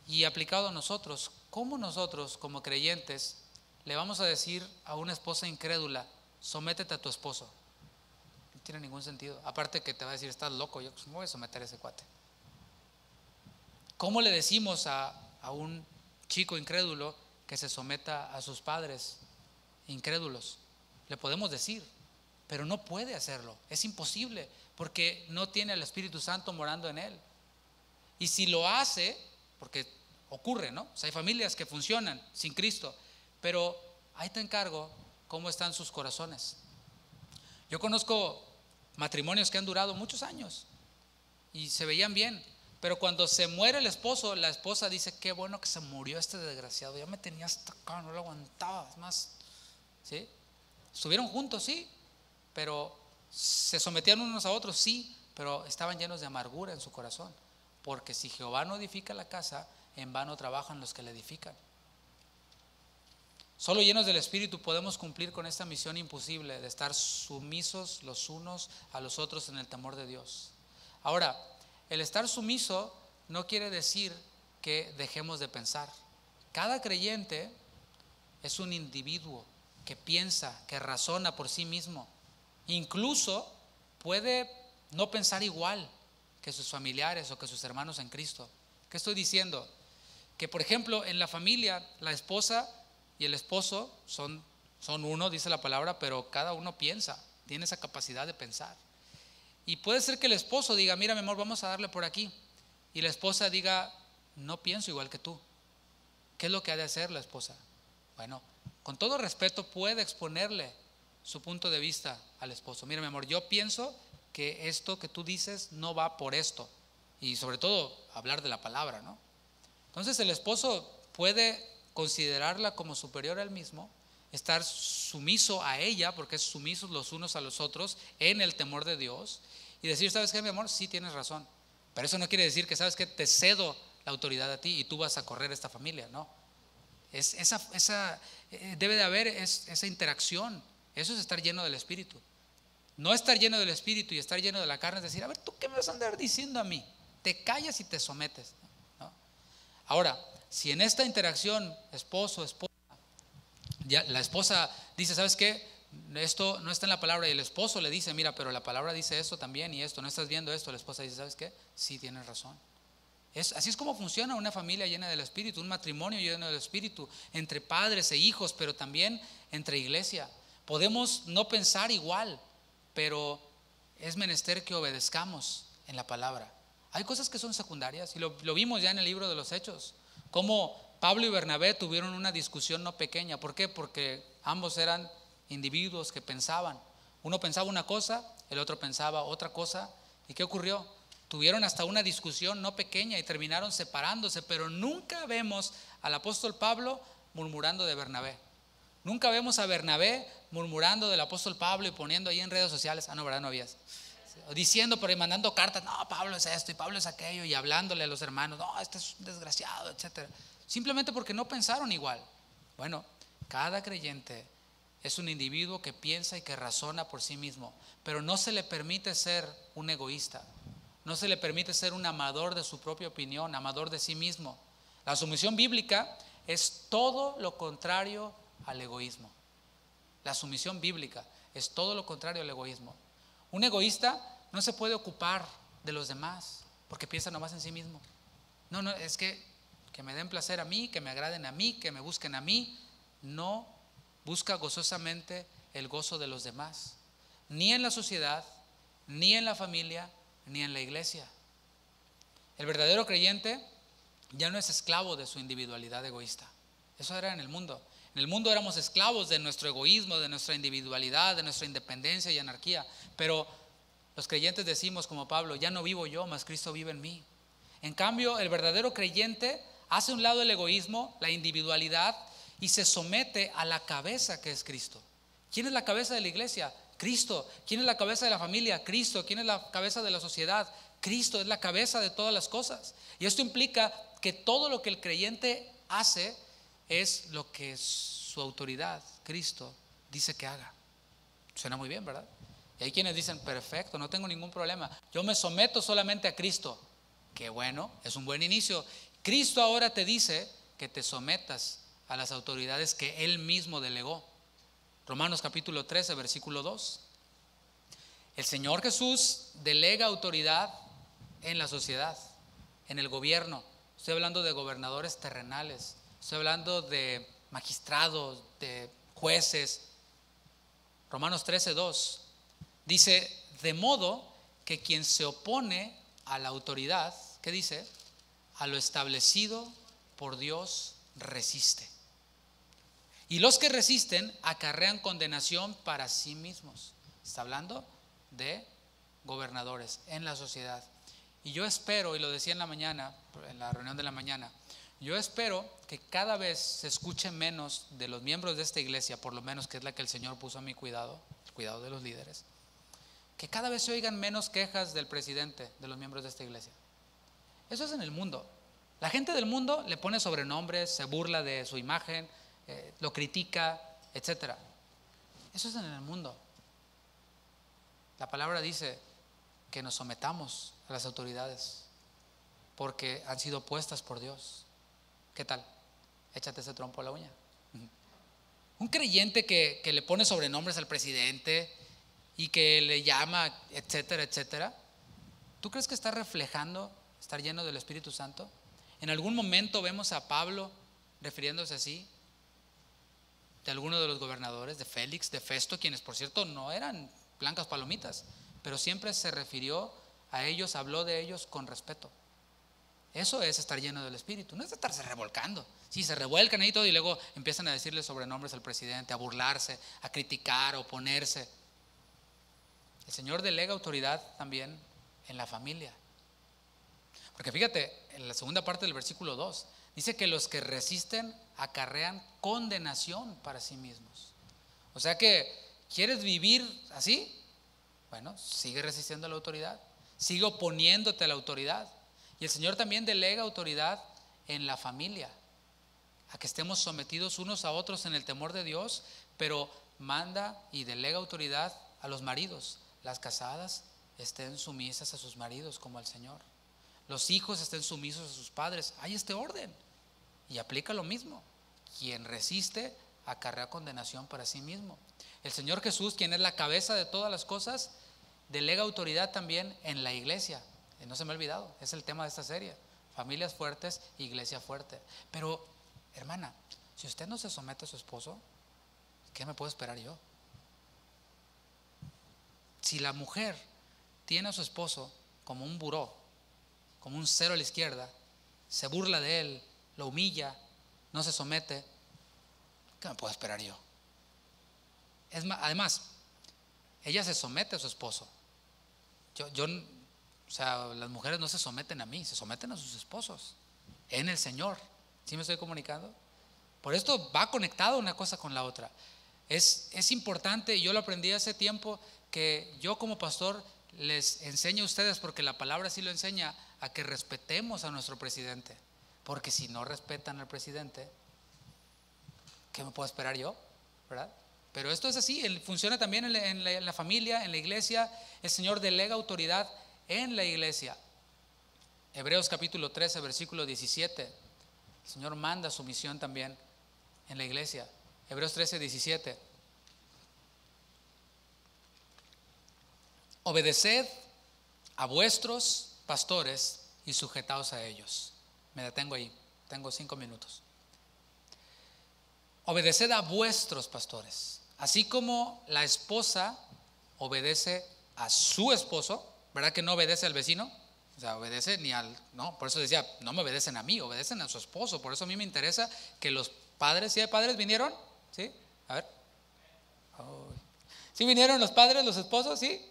Y aplicado a nosotros, ¿cómo nosotros como creyentes le vamos a decir a una esposa incrédula, sométete a tu esposo? No tiene ningún sentido. Aparte que te va a decir, estás loco, yo me voy a someter a ese cuate. ¿Cómo le decimos a un chico incrédulo que se someta a sus padres incrédulos? Le podemos decir, pero no puede hacerlo. Es imposible porque no tiene al Espíritu Santo morando en él. Y si lo hace, porque ocurre, ¿no? O sea, hay familias que funcionan sin Cristo, pero ahí te encargo cómo están sus corazones. Yo conozco matrimonios que han durado muchos años y se veían bien. Pero cuando se muere el esposo, la esposa dice, qué bueno que se murió este desgraciado, ya me tenía hasta acá, no lo aguantaba. Es más, ¿sí? Estuvieron juntos, sí, pero se sometían unos a otros, sí, pero estaban llenos de amargura en su corazón. Porque si Jehová no edifica la casa, en vano trabajan los que la edifican. Solo llenos del Espíritu podemos cumplir con esta misión imposible de estar sumisos los unos a los otros en el temor de Dios. Ahora, el estar sumiso no quiere decir que dejemos de pensar. Cada creyente es un individuo que piensa, que razona por sí mismo. Incluso puede no pensar igual que sus familiares o que sus hermanos en Cristo. ¿Qué estoy diciendo? Que por ejemplo en la familia la esposa y el esposo son uno, dice la palabra, pero cada uno piensa, tiene esa capacidad de pensar. Y puede ser que el esposo diga, mira mi amor, vamos a darle por aquí. Y la esposa diga, no pienso igual que tú. ¿Qué es lo que ha de hacer la esposa? Bueno, con todo respeto puede exponerle su punto de vista al esposo. Mira mi amor, yo pienso que esto que tú dices no va por esto. Y sobre todo hablar de la palabra, ¿no? Entonces el esposo puede considerarla como superior a él mismo, estar sumiso a ella, porque es sumisos los unos a los otros en el temor de Dios, y decir, ¿sabes qué, mi amor? Sí tienes razón, pero eso no quiere decir que, ¿sabes qué? Te cedo la autoridad a ti y tú vas a correr esta familia, no. Debe de haber esa interacción. Eso es estar lleno del Espíritu. No estar lleno del Espíritu y estar lleno de la carne es decir, a ver, ¿tú qué me vas a andar diciendo a mí? Te callas y te sometes, ¿no? Ahora, si en esta interacción esposo, esposa, ya la esposa dice, ¿sabes qué? Esto no está en la palabra, y el esposo le dice, mira, pero la palabra dice esto también y esto, ¿no estás viendo esto? La esposa dice, ¿sabes qué? Sí, tienes razón. Así es como funciona una familia llena del Espíritu, un matrimonio lleno del Espíritu, entre padres e hijos, pero también entre iglesia. Podemos no pensar igual, pero es menester que obedezcamos en la palabra. Hay cosas que son secundarias y lo vimos ya en el libro de los Hechos, cómo Pablo y Bernabé tuvieron una discusión no pequeña. ¿Por qué? Porque ambos eran individuos que pensaban. Uno pensaba una cosa, el otro pensaba otra cosa. ¿Y qué ocurrió? Tuvieron hasta una discusión no pequeña y terminaron separándose, pero nunca vemos al apóstol Pablo murmurando de Bernabé. Nunca vemos a Bernabé murmurando del apóstol Pablo y poniendo ahí en redes sociales, no, ¿verdad? No habías. diciendo, pero mandando cartas, no, Pablo es esto y Pablo es aquello, y hablándole a los hermanos, no, este es un desgraciado, etcétera. Simplemente porque no pensaron igual. Bueno, cada creyente es un individuo que piensa y que razona por sí mismo, pero no se le permite ser un egoísta, no se le permite ser un amador de su propia opinión, amador de sí mismo. La sumisión bíblica es todo lo contrario al egoísmo. La sumisión bíblica es todo lo contrario al egoísmo. Un egoísta no se puede ocupar de los demás porque piensa nomás en sí mismo. No, es que me den placer a mí, que me agraden a mí, que me busquen a mí. No busca gozosamente el gozo de los demás, ni en la sociedad, ni en la familia, ni en la iglesia. El verdadero creyente ya no es esclavo de su individualidad egoísta. Eso era en el mundo. En el mundo éramos esclavos de nuestro egoísmo, de nuestra individualidad, de nuestra independencia y anarquía. Pero los creyentes decimos como Pablo, ya no vivo yo, mas Cristo vive en mí. En cambio, el verdadero creyente hace a un lado el egoísmo, la individualidad, y se somete a la cabeza que es Cristo. ¿Quién es la cabeza de la iglesia? Cristo. ¿Quién es la cabeza de la familia? Cristo. ¿Quién es la cabeza de la sociedad? Cristo es la cabeza de todas las cosas. Y esto implica que todo lo que el creyente hace es lo que su autoridad, Cristo, dice que haga. Suena muy bien, ¿verdad? Y hay quienes dicen, perfecto, no tengo ningún problema, yo me someto solamente a Cristo. Qué bueno, es un buen inicio. Cristo ahora te dice que te sometas a las autoridades que Él mismo delegó. Romanos capítulo 13, versículo 2. El Señor Jesús delega autoridad en la sociedad, en el gobierno. Estoy hablando de gobernadores terrenales, estoy hablando de magistrados, de jueces. Romanos 13, 2 dice, de modo que quien se opone a la autoridad, ¿qué dice? A lo establecido por Dios resiste. Y los que resisten acarrean condenación para sí mismos. Está hablando de gobernadores en la sociedad. Y yo espero, y lo decía en la mañana, en la reunión de la mañana, yo espero que cada vez se escuche menos de los miembros de esta iglesia, por lo menos que es la que el Señor puso a mi cuidado, el cuidado de los líderes, que cada vez se oigan menos quejas del presidente, de los miembros de esta iglesia. Eso es en el mundo. La gente del mundo le pone sobrenombres, se burla de su imagen, lo critica, etcétera. Eso es en el mundo. La palabra dice que nos sometamos a las autoridades porque han sido puestas por Dios. ¿Qué tal? Échate ese trompo a la uña. Un creyente que le pone sobrenombres al presidente y que le llama, etcétera, etcétera, ¿tú crees que está reflejando estar lleno del Espíritu Santo? En algún momento vemos a Pablo refiriéndose así de alguno de los gobernadores, de Félix, de Festo, quienes por cierto no eran blancas palomitas, pero siempre se refirió a ellos, habló de ellos con respeto. Eso es estar lleno del Espíritu, no es estarse revolcando. Sí, se revuelcan ahí todo y luego empiezan a decirle sobrenombres al presidente, a burlarse, a criticar, a oponerse. El Señor delega autoridad también en la familia. Porque fíjate, en la segunda parte del versículo 2, dice que los que resisten acarrean condenación para sí mismos. O sea que, ¿quieres vivir así? Bueno, sigue resistiendo a la autoridad, sigue oponiéndote a la autoridad. Y el Señor también delega autoridad en la familia, a que estemos sometidos unos a otros en el temor de Dios, pero manda y delega autoridad a los maridos. Las casadas estén sumisas a sus maridos como al Señor. Los hijos estén sumisos a sus padres. Hay este orden y aplica lo mismo. Quien resiste acarrea condenación para sí mismo. El Señor Jesús, quien es la cabeza de todas las cosas, delega autoridad también en la iglesia. No se me ha olvidado, es el tema de esta serie: familias fuertes, iglesia fuerte. Pero hermana, si usted no se somete a su esposo, ¿qué me puedo esperar yo? Si la mujer tiene a su esposo como un buró, como un cero a la izquierda, se burla de él, lo humilla, no se somete, ¿qué me puedo esperar yo? Además, ella se somete a su esposo. O sea, las mujeres no se someten a mí, se someten a sus esposos en el Señor. ¿Sí me estoy comunicando? Por esto va conectado una cosa con la otra. Es importante, y yo lo aprendí hace tiempo, que yo como pastor les enseño a ustedes, porque la palabra sí lo enseña, a que respetemos a nuestro presidente. Porque si no respetan al presidente, ¿qué me puedo esperar yo? ¿Verdad? Pero esto es así, funciona también en la familia, en la iglesia. El Señor delega autoridad en la iglesia. Hebreos capítulo 13, versículo 17. El Señor manda su misión también en la iglesia. Hebreos 13, 17. Obedeced a vuestros pastores y sujetaos a ellos. Me detengo ahí, tengo 5 minutos. Obedeced a vuestros pastores, así como la esposa obedece a su esposo. ¿Verdad que no obedece al vecino? O sea, obedece ni al... No, por eso decía, no me obedecen a mí, obedecen a su esposo. Por eso a mí me interesa que los padres, ¿sí hay padres vinieron? ¿Sí? A ver. Oh. ¿Sí vinieron los padres, los esposos? ¿Sí?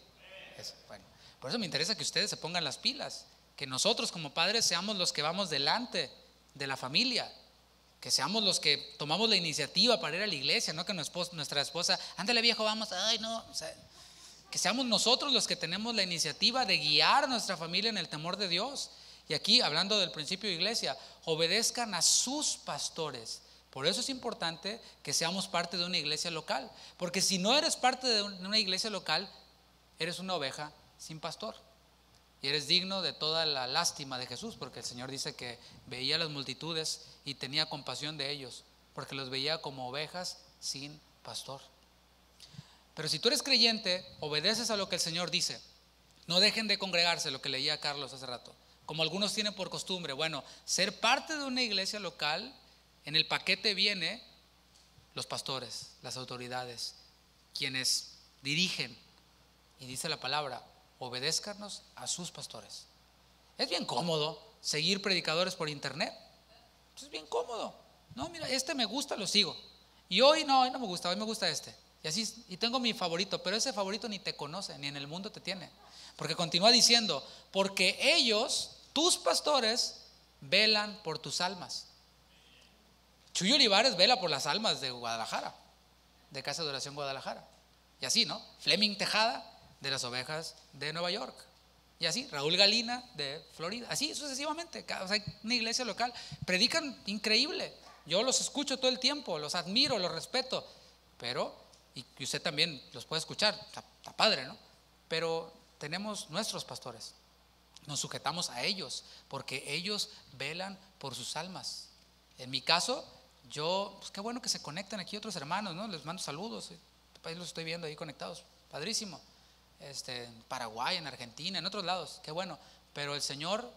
Eso, bueno, por eso me interesa que ustedes se pongan las pilas, que nosotros como padres seamos los que vamos delante de la familia, que seamos los que tomamos la iniciativa para ir a la iglesia, no que nuestra esposa, ándale viejo, vamos, ay no, o sea, que seamos nosotros los que tenemos la iniciativa de guiar a nuestra familia en el temor de Dios. Y aquí, hablando del principio de iglesia, obedezcan a sus pastores. Por eso es importante que seamos parte de una iglesia local, porque si no eres parte de una iglesia local, eres una oveja sin pastor y eres digno de toda la lástima de Jesús, porque el Señor dice que veía a las multitudes y tenía compasión de ellos, porque los veía como ovejas sin pastor. Pero si tú eres creyente, obedeces a lo que el Señor dice. No dejen de congregarse, lo que leía Carlos hace rato, como algunos tienen por costumbre. Bueno, ser parte de una iglesia local, en el paquete viene los pastores, las autoridades, quienes dirigen. Y dice la palabra, obedézcanos a sus pastores. Es bien cómodo seguir predicadores por internet. Es bien cómodo. No, mira, este me gusta, lo sigo. Y hoy no me gusta, hoy me gusta este. Y así, y tengo mi favorito, pero ese favorito ni te conoce, ni en el mundo te tiene. Porque continúa diciendo, porque ellos, tus pastores, velan por tus almas. Chuy Olivares vela por las almas de Guadalajara, de Casa de Oración Guadalajara. Y así, ¿no? Fleming Tejada, de las ovejas de Nueva York. Y así, Raúl Galina de Florida. Así sucesivamente. O sea, una iglesia local. Predican increíble. Yo los escucho todo el tiempo, los admiro, los respeto. Pero, y usted también los puede escuchar, está padre, ¿no? Pero tenemos nuestros pastores. Nos sujetamos a ellos, porque ellos velan por sus almas. En mi caso, pues qué bueno que se conectan aquí otros hermanos, ¿no? Les mando saludos. Ahí los estoy viendo ahí conectados. Padrísimo. En Paraguay, en Argentina, en otros lados, qué bueno. Pero el Señor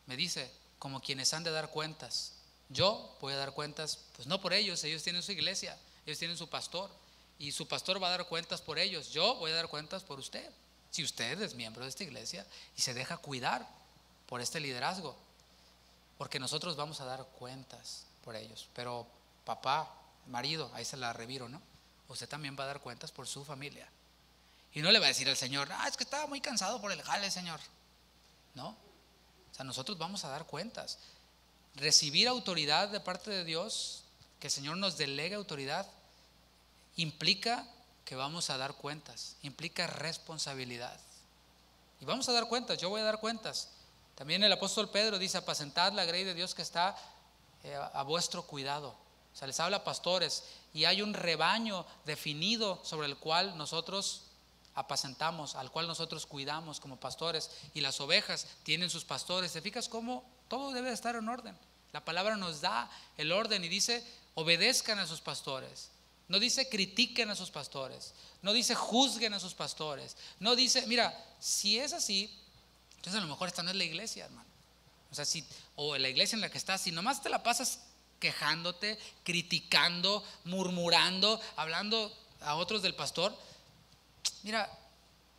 me dice, como quienes han de dar cuentas. Yo voy a dar cuentas, pues no por ellos tienen su iglesia, ellos tienen su pastor, y su pastor va a dar cuentas por ellos. Yo voy a dar cuentas por usted, si usted es miembro de esta iglesia y se deja cuidar por este liderazgo, porque nosotros vamos a dar cuentas por ellos. Pero papá, marido, ahí se la reviro, ¿no? Usted también va a dar cuentas por su familia. Y no le va a decir al Señor, es que estaba muy cansado por el jale, Señor. No, o sea, nosotros vamos a dar cuentas. Recibir autoridad de parte de Dios, que el Señor nos delegue autoridad, implica que vamos a dar cuentas, implica responsabilidad. Y vamos a dar cuentas, yo voy a dar cuentas. También el apóstol Pedro dice, apacentad la grey de Dios que está a vuestro cuidado. O sea, les habla a pastores y hay un rebaño definido sobre el cual nosotros apacentamos, al cual nosotros cuidamos como pastores, y las ovejas tienen sus pastores. ¿Te fijas cómo todo debe estar en orden? La palabra nos da el orden y dice, obedezcan a sus pastores. No dice critiquen a sus pastores, no dice juzguen a sus pastores, no dice, mira, si es así, entonces a lo mejor esta no es la iglesia, hermano. O sea, o la iglesia en la que estás, si nomás te la pasas quejándote, criticando, murmurando, hablando a otros del pastor, mira,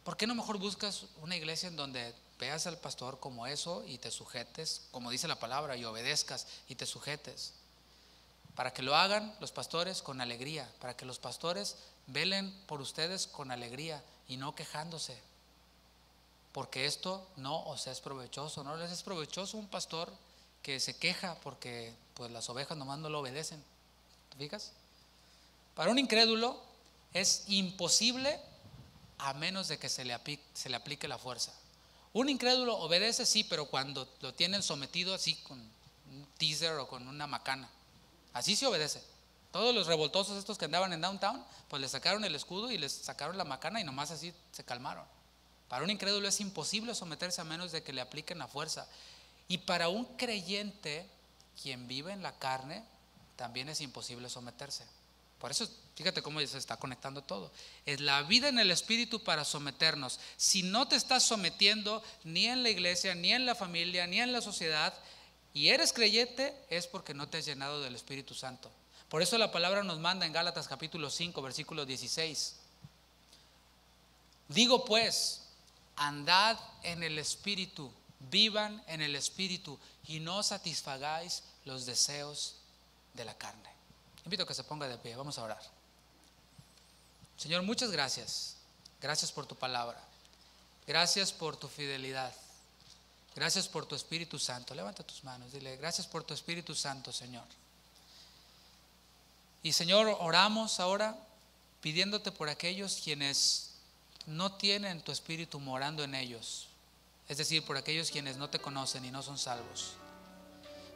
¿por qué no mejor buscas una iglesia en donde veas al pastor como eso y te sujetes, como dice la palabra, y obedezcas y te sujetes? Para que lo hagan los pastores con alegría, para que los pastores velen por ustedes con alegría y no quejándose, porque esto no os es provechoso. No les es provechoso un pastor que se queja porque pues las ovejas nomás no lo obedecen. ¿Te fijas? Para un incrédulo es imposible a menos de que se le aplique la fuerza. Un incrédulo obedece, sí, pero cuando lo tienen sometido así con un teaser o con una macana, así se obedece. Todos los revoltosos estos que andaban en downtown, pues les sacaron el escudo y les sacaron la macana y nomás así se calmaron. Para un incrédulo es imposible someterse a menos de que le apliquen la fuerza. Y para un creyente, quien vive en la carne, también es imposible someterse. Por eso, fíjate cómo se está conectando todo. Es la vida en el Espíritu para someternos. Si no te estás sometiendo ni en la iglesia, ni en la familia, ni en la sociedad, y eres creyente, es porque no te has llenado del Espíritu Santo. Por eso la palabra nos manda en Gálatas capítulo 5, versículo 16. Digo pues, andad en el Espíritu, vivan en el Espíritu y no satisfagáis los deseos de la carne. Invito a que se ponga de pie, vamos a orar. Señor, muchas gracias. Gracias por tu palabra. Gracias por tu fidelidad. Gracias por tu Espíritu Santo. Levanta tus manos, dile, gracias por tu Espíritu Santo, Señor. Y Señor, oramos ahora pidiéndote por aquellos quienes no tienen tu Espíritu morando en ellos. Es decir, por aquellos quienes no te conocen y no son salvos.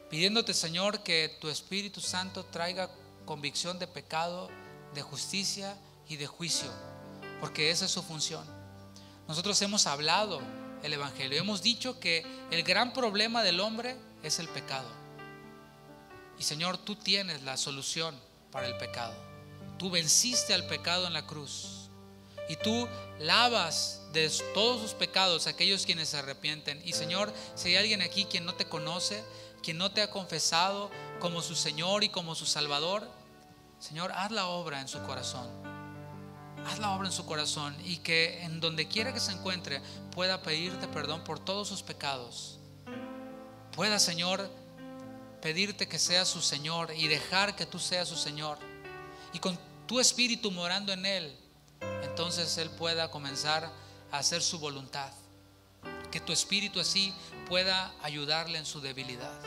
Pidiéndote, Señor, que tu Espíritu Santo traiga convicción de pecado, de justicia y de juicio, porque esa es su función. Nosotros hemos hablado el Evangelio, hemos dicho que el gran problema del hombre es el pecado. Y Señor, tú tienes la solución para el pecado. Tú venciste al pecado en la cruz y tú lavas de todos sus pecados a aquellos quienes se arrepienten. Y Señor, si hay alguien aquí quien no te conoce, quien no te ha confesado como su Señor y como su Salvador, Señor, haz la obra en su corazón. Haz la obra en su corazón y que en donde quiera que se encuentre pueda pedirte perdón por todos sus pecados. Pueda, Señor, pedirte que seas su Señor y dejar que tú seas su Señor. Y con tu Espíritu morando en él, entonces él pueda comenzar a hacer su voluntad. Que tu Espíritu así pueda ayudarle en su debilidad.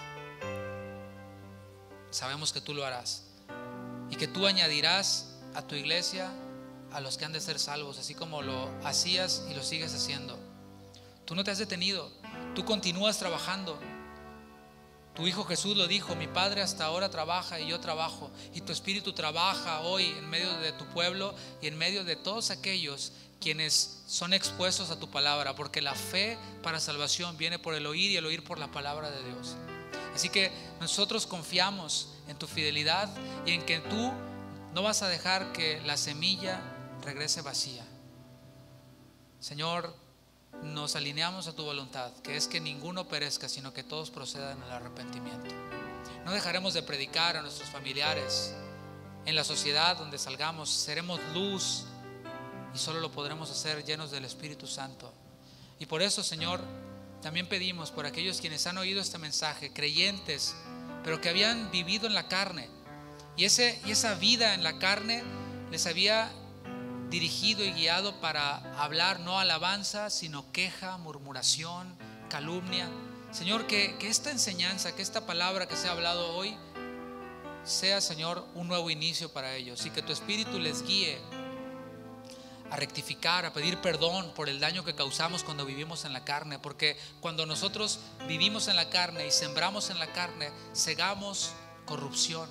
Sabemos que tú lo harás. Y que tú añadirás a tu iglesia a los que han de ser salvos, así como lo hacías y lo sigues haciendo. Tú no te has detenido, tú continúas trabajando. Tu Hijo Jesús lo dijo: mi Padre hasta ahora trabaja y yo trabajo. Y tu Espíritu trabaja hoy en medio de tu pueblo y en medio de todos aquellos quienes son expuestos a tu palabra, porque la fe para salvación viene por el oír y el oír por la palabra de Dios. Así que nosotros confiamos en tu fidelidad y en que tú no vas a dejar que la semilla regrese vacía. Señor, nos alineamos a tu voluntad, que es que ninguno perezca, sino que todos procedan al arrepentimiento. No dejaremos de predicar a nuestros familiares. En la sociedad donde salgamos seremos luz y solo lo podremos hacer llenos del Espíritu Santo. Y por eso, Señor, también pedimos por aquellos quienes han oído este mensaje, creyentes, pero que habían vivido en la carne. Y esa vida en la carne les había dirigido y guiado para hablar no alabanza, sino queja, murmuración, calumnia. Señor, que esta enseñanza, que esta palabra que se ha hablado hoy sea, Señor, un nuevo inicio para ellos, y que tu Espíritu les guíe a rectificar, a pedir perdón por el daño que causamos cuando vivimos en la carne, porque cuando nosotros vivimos en la carne y sembramos en la carne, segamos corrupción,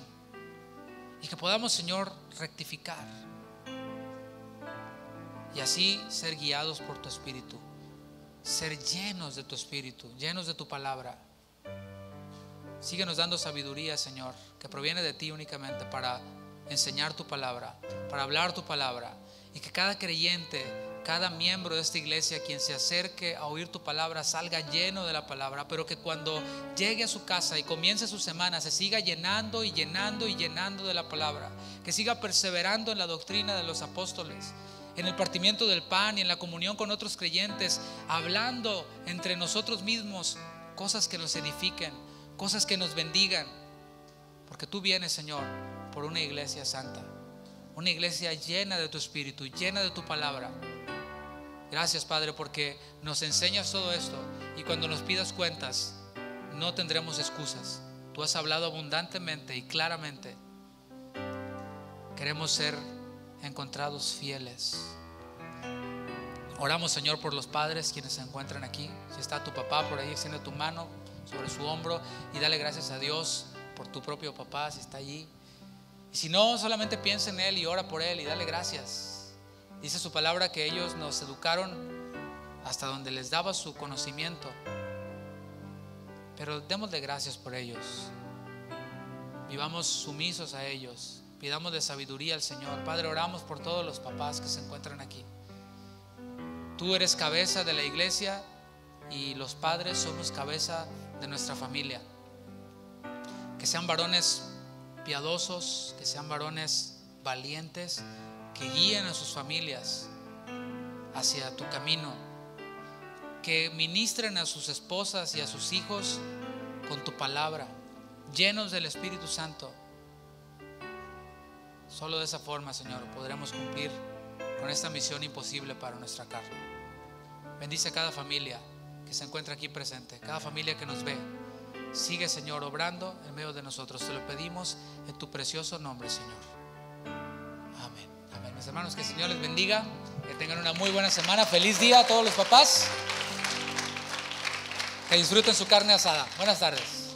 y que podamos, Señor, rectificar y así ser guiados por tu Espíritu, ser llenos de tu Espíritu, llenos de tu palabra. Síguenos dando sabiduría, Señor, que proviene de ti únicamente para enseñar tu palabra, para hablar tu palabra. Y que cada creyente, cada miembro de esta iglesia, quien se acerque a oír tu palabra, salga lleno de la palabra, pero que cuando llegue a su casa y comience su semana, se siga llenando y llenando y llenando de la palabra, que siga perseverando en la doctrina de los apóstoles, en el partimiento del pan y en la comunión con otros creyentes, hablando entre nosotros mismos cosas que nos edifiquen, cosas que nos bendigan, porque tú vienes, Señor, por una iglesia santa, una iglesia llena de tu Espíritu, llena de tu palabra. Gracias, Padre, porque nos enseñas todo esto, y cuando nos pidas cuentas no tendremos excusas. Tú has hablado abundantemente y claramente. Queremos ser encontrados fieles. Oramos, Señor, por los padres quienes se encuentran aquí. Si está tu papá por ahí, extiende tu mano sobre su hombro y dale gracias a Dios por tu propio papá si está allí. Y si no, solamente piensa en él y ora por él y dale gracias. Dice su palabra que ellos nos educaron hasta donde les daba su conocimiento, pero démosle gracias por ellos. Vivamos sumisos a ellos, pidamos de sabiduría al Señor. Padre, oramos por todos los papás que se encuentran aquí. Tú eres cabeza de la iglesia y los padres somos cabeza de nuestra familia. Que sean varones piadosos, que sean varones valientes, que guíen a sus familias hacia tu camino, que ministren a sus esposas y a sus hijos con tu palabra, llenos del Espíritu Santo. Solo de esa forma, Señor, podremos cumplir con esta misión imposible para nuestra carne. Bendice a cada familia que se encuentra aquí presente, cada familia que nos ve. Sigue, Señor, obrando en medio de nosotros. Te lo pedimos en tu precioso nombre, Señor. Amén. Amén. Mis hermanos, que el Señor les bendiga, que tengan una muy buena semana. Feliz día a todos los papás. Que disfruten su carne asada. Buenas tardes.